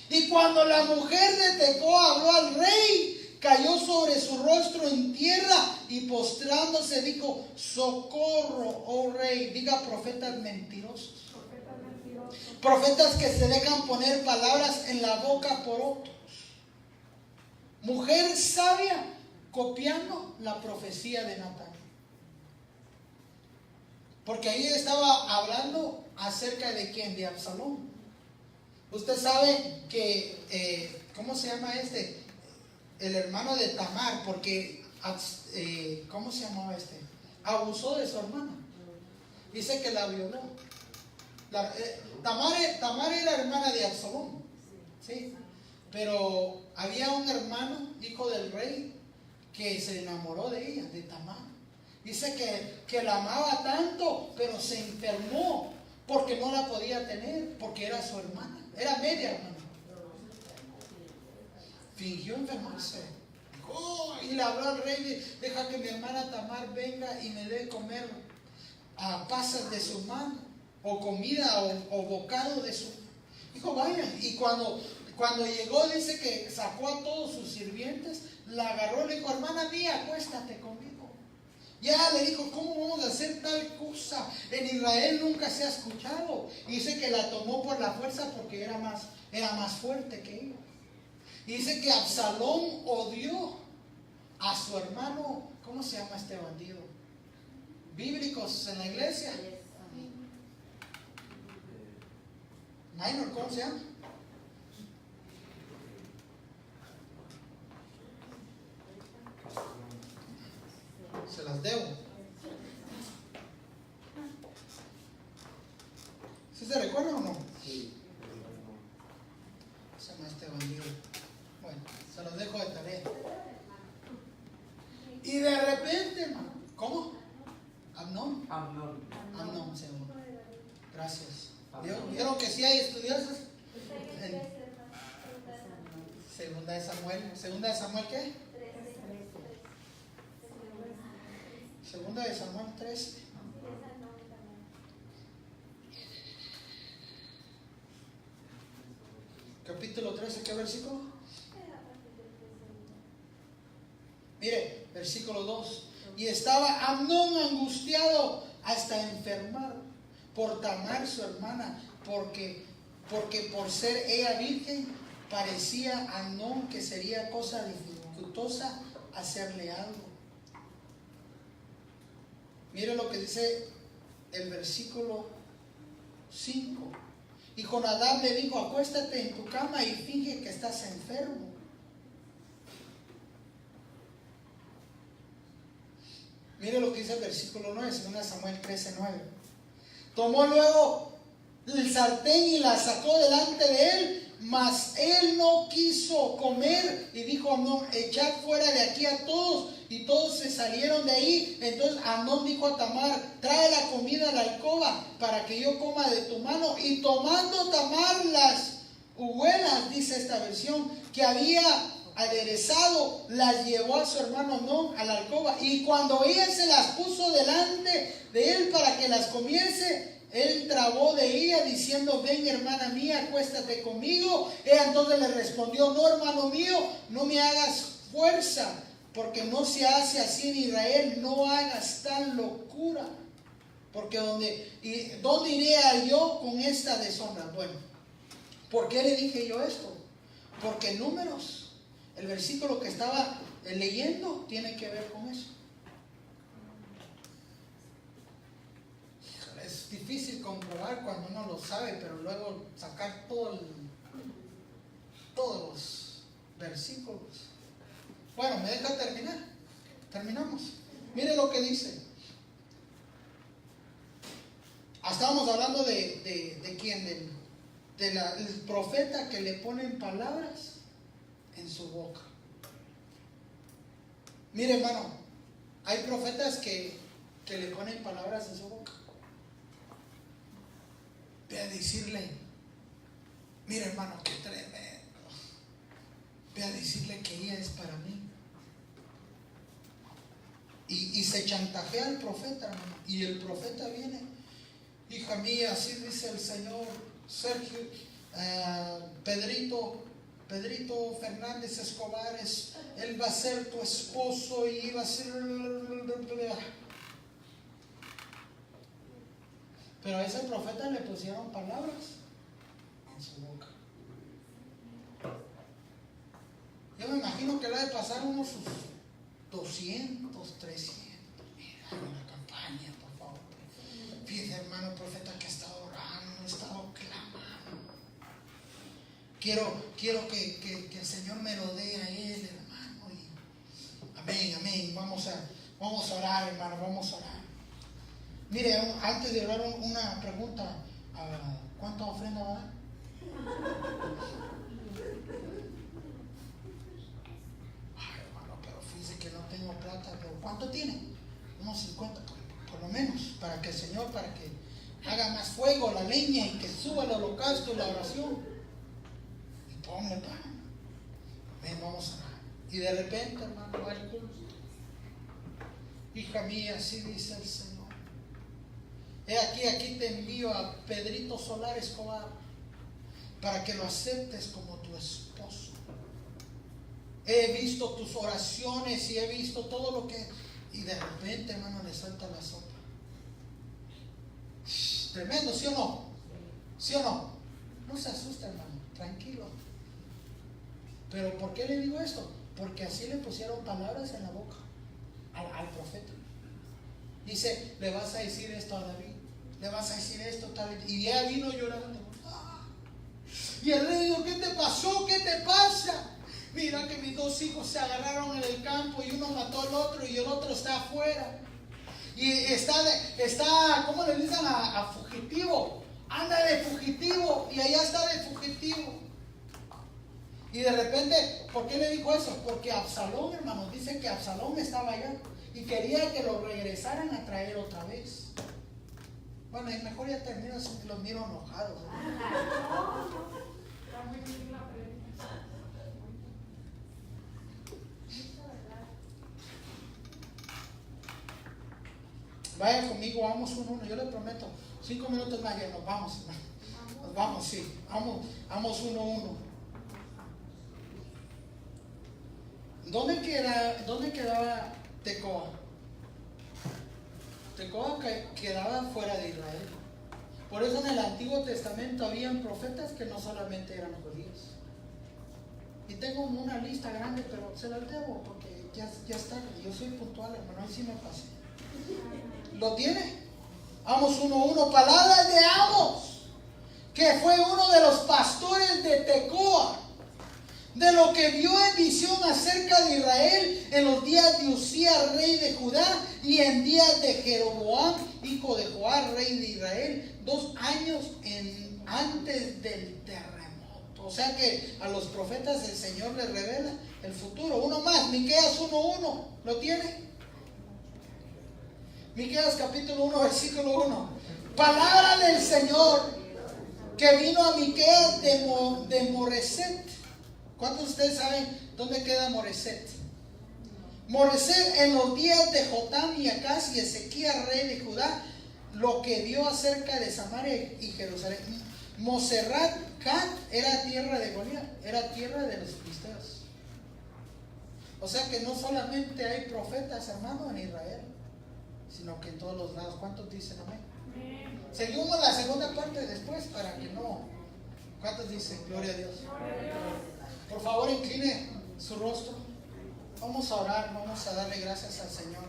Y cuando la mujer de Tecoa habló al rey, cayó sobre su rostro en tierra y postrándose dijo, socorro, oh rey. Diga, profetas mentirosos. Profetas que se dejan poner palabras en la boca por otros. Mujer sabia copiando la profecía de Natán. Porque ahí estaba hablando acerca de quién, de Absalón. Usted sabe que, ¿cómo se llama este? El hermano de Tamar, porque, ¿cómo se llamaba este? Abusó de su hermana. Dice que la violó. Tamar era hermana de Absalón, ¿sí? Pero había un hermano, hijo del rey, que se enamoró de ella, de Tamar. Dice que la amaba tanto, pero se enfermó porque no la podía tener, porque era su hermana, era media hermana. Fingió enfermarse. Y le habló al rey, deja que mi hermana Tamar venga y me dé comer a pasas de su mano, o comida o bocado de su. Dijo, vaya. Y cuando llegó, dice que sacó a todos sus sirvientes, la agarró, le dijo, hermana mía, acuéstate conmigo. Ya le dijo, ¿cómo vamos a hacer tal cosa? En Israel nunca se ha escuchado. Y dice que la tomó por la fuerza porque era más fuerte que ella. Y dice que Absalón odió a su hermano. ¿Cómo se llama este bandido? Bíblicos en la iglesia. Minor, ¿cómo se llama? Se las debo. ¿Sí se recuerda o no? Sí. Se llama este bandido. Bueno, se los dejo de tarea. Y de repente, hermano, ¿cómo? Amnón se llama. Gracias. ¿Vieron que sí hay estudiosos? Segunda de Samuel, ¿qué? Segunda de Samuel 13. Capítulo 13, ¿qué versículo? Mire, versículo 2. Y estaba Amnón angustiado hasta enfermar por Tamar su hermana, porque por ser ella virgen, parecía a Amnón que sería cosa dificultosa hacerle algo. Mire lo que dice el versículo 5. Y Jonadab le dijo, acuéstate en tu cama y finge que estás enfermo. Mire lo que dice el versículo 9, 2 Samuel 13:9. Tomó luego el sartén y la sacó delante de él, mas él no quiso comer y dijo a Amnón, echad fuera de aquí a todos. Y todos se salieron de ahí. Entonces Amnón dijo a Tamar, trae la comida a la alcoba para que yo coma de tu mano. Y tomando Tamar las hojuelas, dice esta versión, que había aderezado, las llevó a su hermano Amnón a la alcoba. Y cuando ella se las puso delante de él para que las comiese, él trabó de ella diciendo, ven hermana mía, acuéstate conmigo. Ella entonces le respondió, no hermano mío, no me hagas fuerza, porque no se hace así en Israel, no hagas tal locura. Porque ¿dónde iré yo con esta deshonra? Bueno, ¿por qué le dije yo esto? Porque Números El versículo que estaba leyendo tiene que ver con eso. Es difícil comprobar cuando uno lo sabe, pero luego sacar todos los versículos. Bueno, ¿me deja terminar? Terminamos. Mire lo que dice. Estábamos hablando de quién, el profeta que le ponen palabras en su boca. Mire, hermano, hay profetas que le ponen palabras en su boca. Ve a decirle, mire, hermano, qué tremendo. Ve a decirle que ella es para mí. Y se chantajea al profeta, hermano. Y el profeta viene, hija mía, así dice el Señor, Sergio, Pedrito Fernández Escobar, él va a ser tu esposo y va a ser... Pero a ese profeta le pusieron palabras en su boca. Yo me imagino que le ha de pasar unos 200, 300. Mira, en la campaña, por favor. Fíjese, hermano, profeta, que ha estado orando, ha estado clamando. Quiero que el Señor me lo dé a él, hermano. Amén, amén. Vamos a orar, hermano, vamos a orar. Mire, antes de orar, una pregunta. ¿Cuánta ofrenda va a dar? Ay, hermano, pero fíjese que no tengo plata. Pero ¿cuánto tiene? Unos 50, por lo menos, para que el Señor, para que haga más fuego la leña y que suba el holocausto y la oración. Y ponle pan. Ven, vamos a orar. Y de repente, hermano, va el culto. Hija mía, así dice el Señor. He aquí te envío a Pedrito Solar Escobar para que lo aceptes como tu esposo. He visto tus oraciones y he visto todo lo que... Y de repente, hermano, le salta la sopa. Tremendo, ¿sí o no? ¿Sí o no? No se asusta, hermano, tranquilo. Pero ¿por qué le digo esto? Porque así le pusieron palabras en la boca al profeta. Dice, le vas a decir esto a David, le vas a decir esto tal, y ya vino llorando. Y el rey dijo, ¿qué te pasó? ¿Qué te pasa? Mira que mis 2 hijos se agarraron en el campo y uno mató al otro y el otro está afuera. Y está ¿cómo le dicen? A fugitivo. Anda de fugitivo y allá está de fugitivo. Y de repente, ¿por qué le dijo eso? Porque Absalón, hermanos, dice que Absalón estaba allá y quería que lo regresaran a traer otra vez. Bueno, y mejor ya termino si los miro enojados. Vaya conmigo, vamos uno, yo le prometo, 5 minutos más ya nos vamos, nos vamos, sí, vamos uno. ¿Dónde quedaba Tecoa? Tecoa quedaba fuera de Israel. Por eso en el Antiguo Testamento habían profetas que no solamente eran judíos. Y tengo una lista grande, pero se las debo porque ya está. Yo soy puntual, hermano, ahí sí me pasé. ¿Lo tiene? Vamos uno. Palabras de Amos, que fue uno de los pastores de Tecoa, de lo que vio en visión acerca de Israel en los días de Usías, rey de Judá, y en días de Jeroboam, hijo de Joás, rey de Israel, 2 años antes del terremoto. O sea que a los profetas el Señor les revela el futuro. Uno más, Miqueas 1:1, ¿lo tiene? Miqueas capítulo 1, versículo 1. Palabra del Señor que vino a Miqueas de Moreset. ¿Cuántos de ustedes saben dónde queda Moreset? Moreset en los días de Jotam y Acaz y Ezequías, rey de Judá, lo que vio acerca de Samaria y Jerusalén. Moserrat Cat era tierra de Goliat, era tierra de los filisteos. O sea que no solamente hay profetas, hermano, en Israel, sino que en todos los lados. ¿Cuántos dicen amén? Seguimos la segunda parte después para que no. ¿Cuántos dicen gloria a Dios? Por favor, incline su rostro. Vamos a orar, vamos a darle gracias al Señor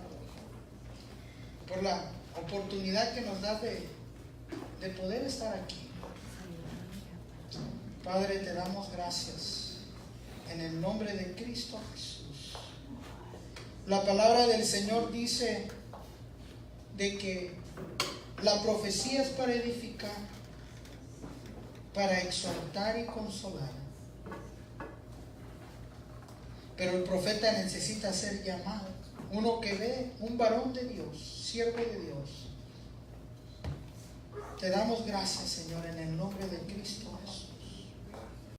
por la oportunidad que nos da de poder estar aquí. Padre, te damos gracias en el nombre de Cristo Jesús. La palabra del Señor dice de que la profecía es para edificar, para exhortar y consolar. Pero el profeta necesita ser llamado. Uno que ve, un varón de Dios, siervo de Dios. Te damos gracias, Señor, en el nombre de Cristo Jesús.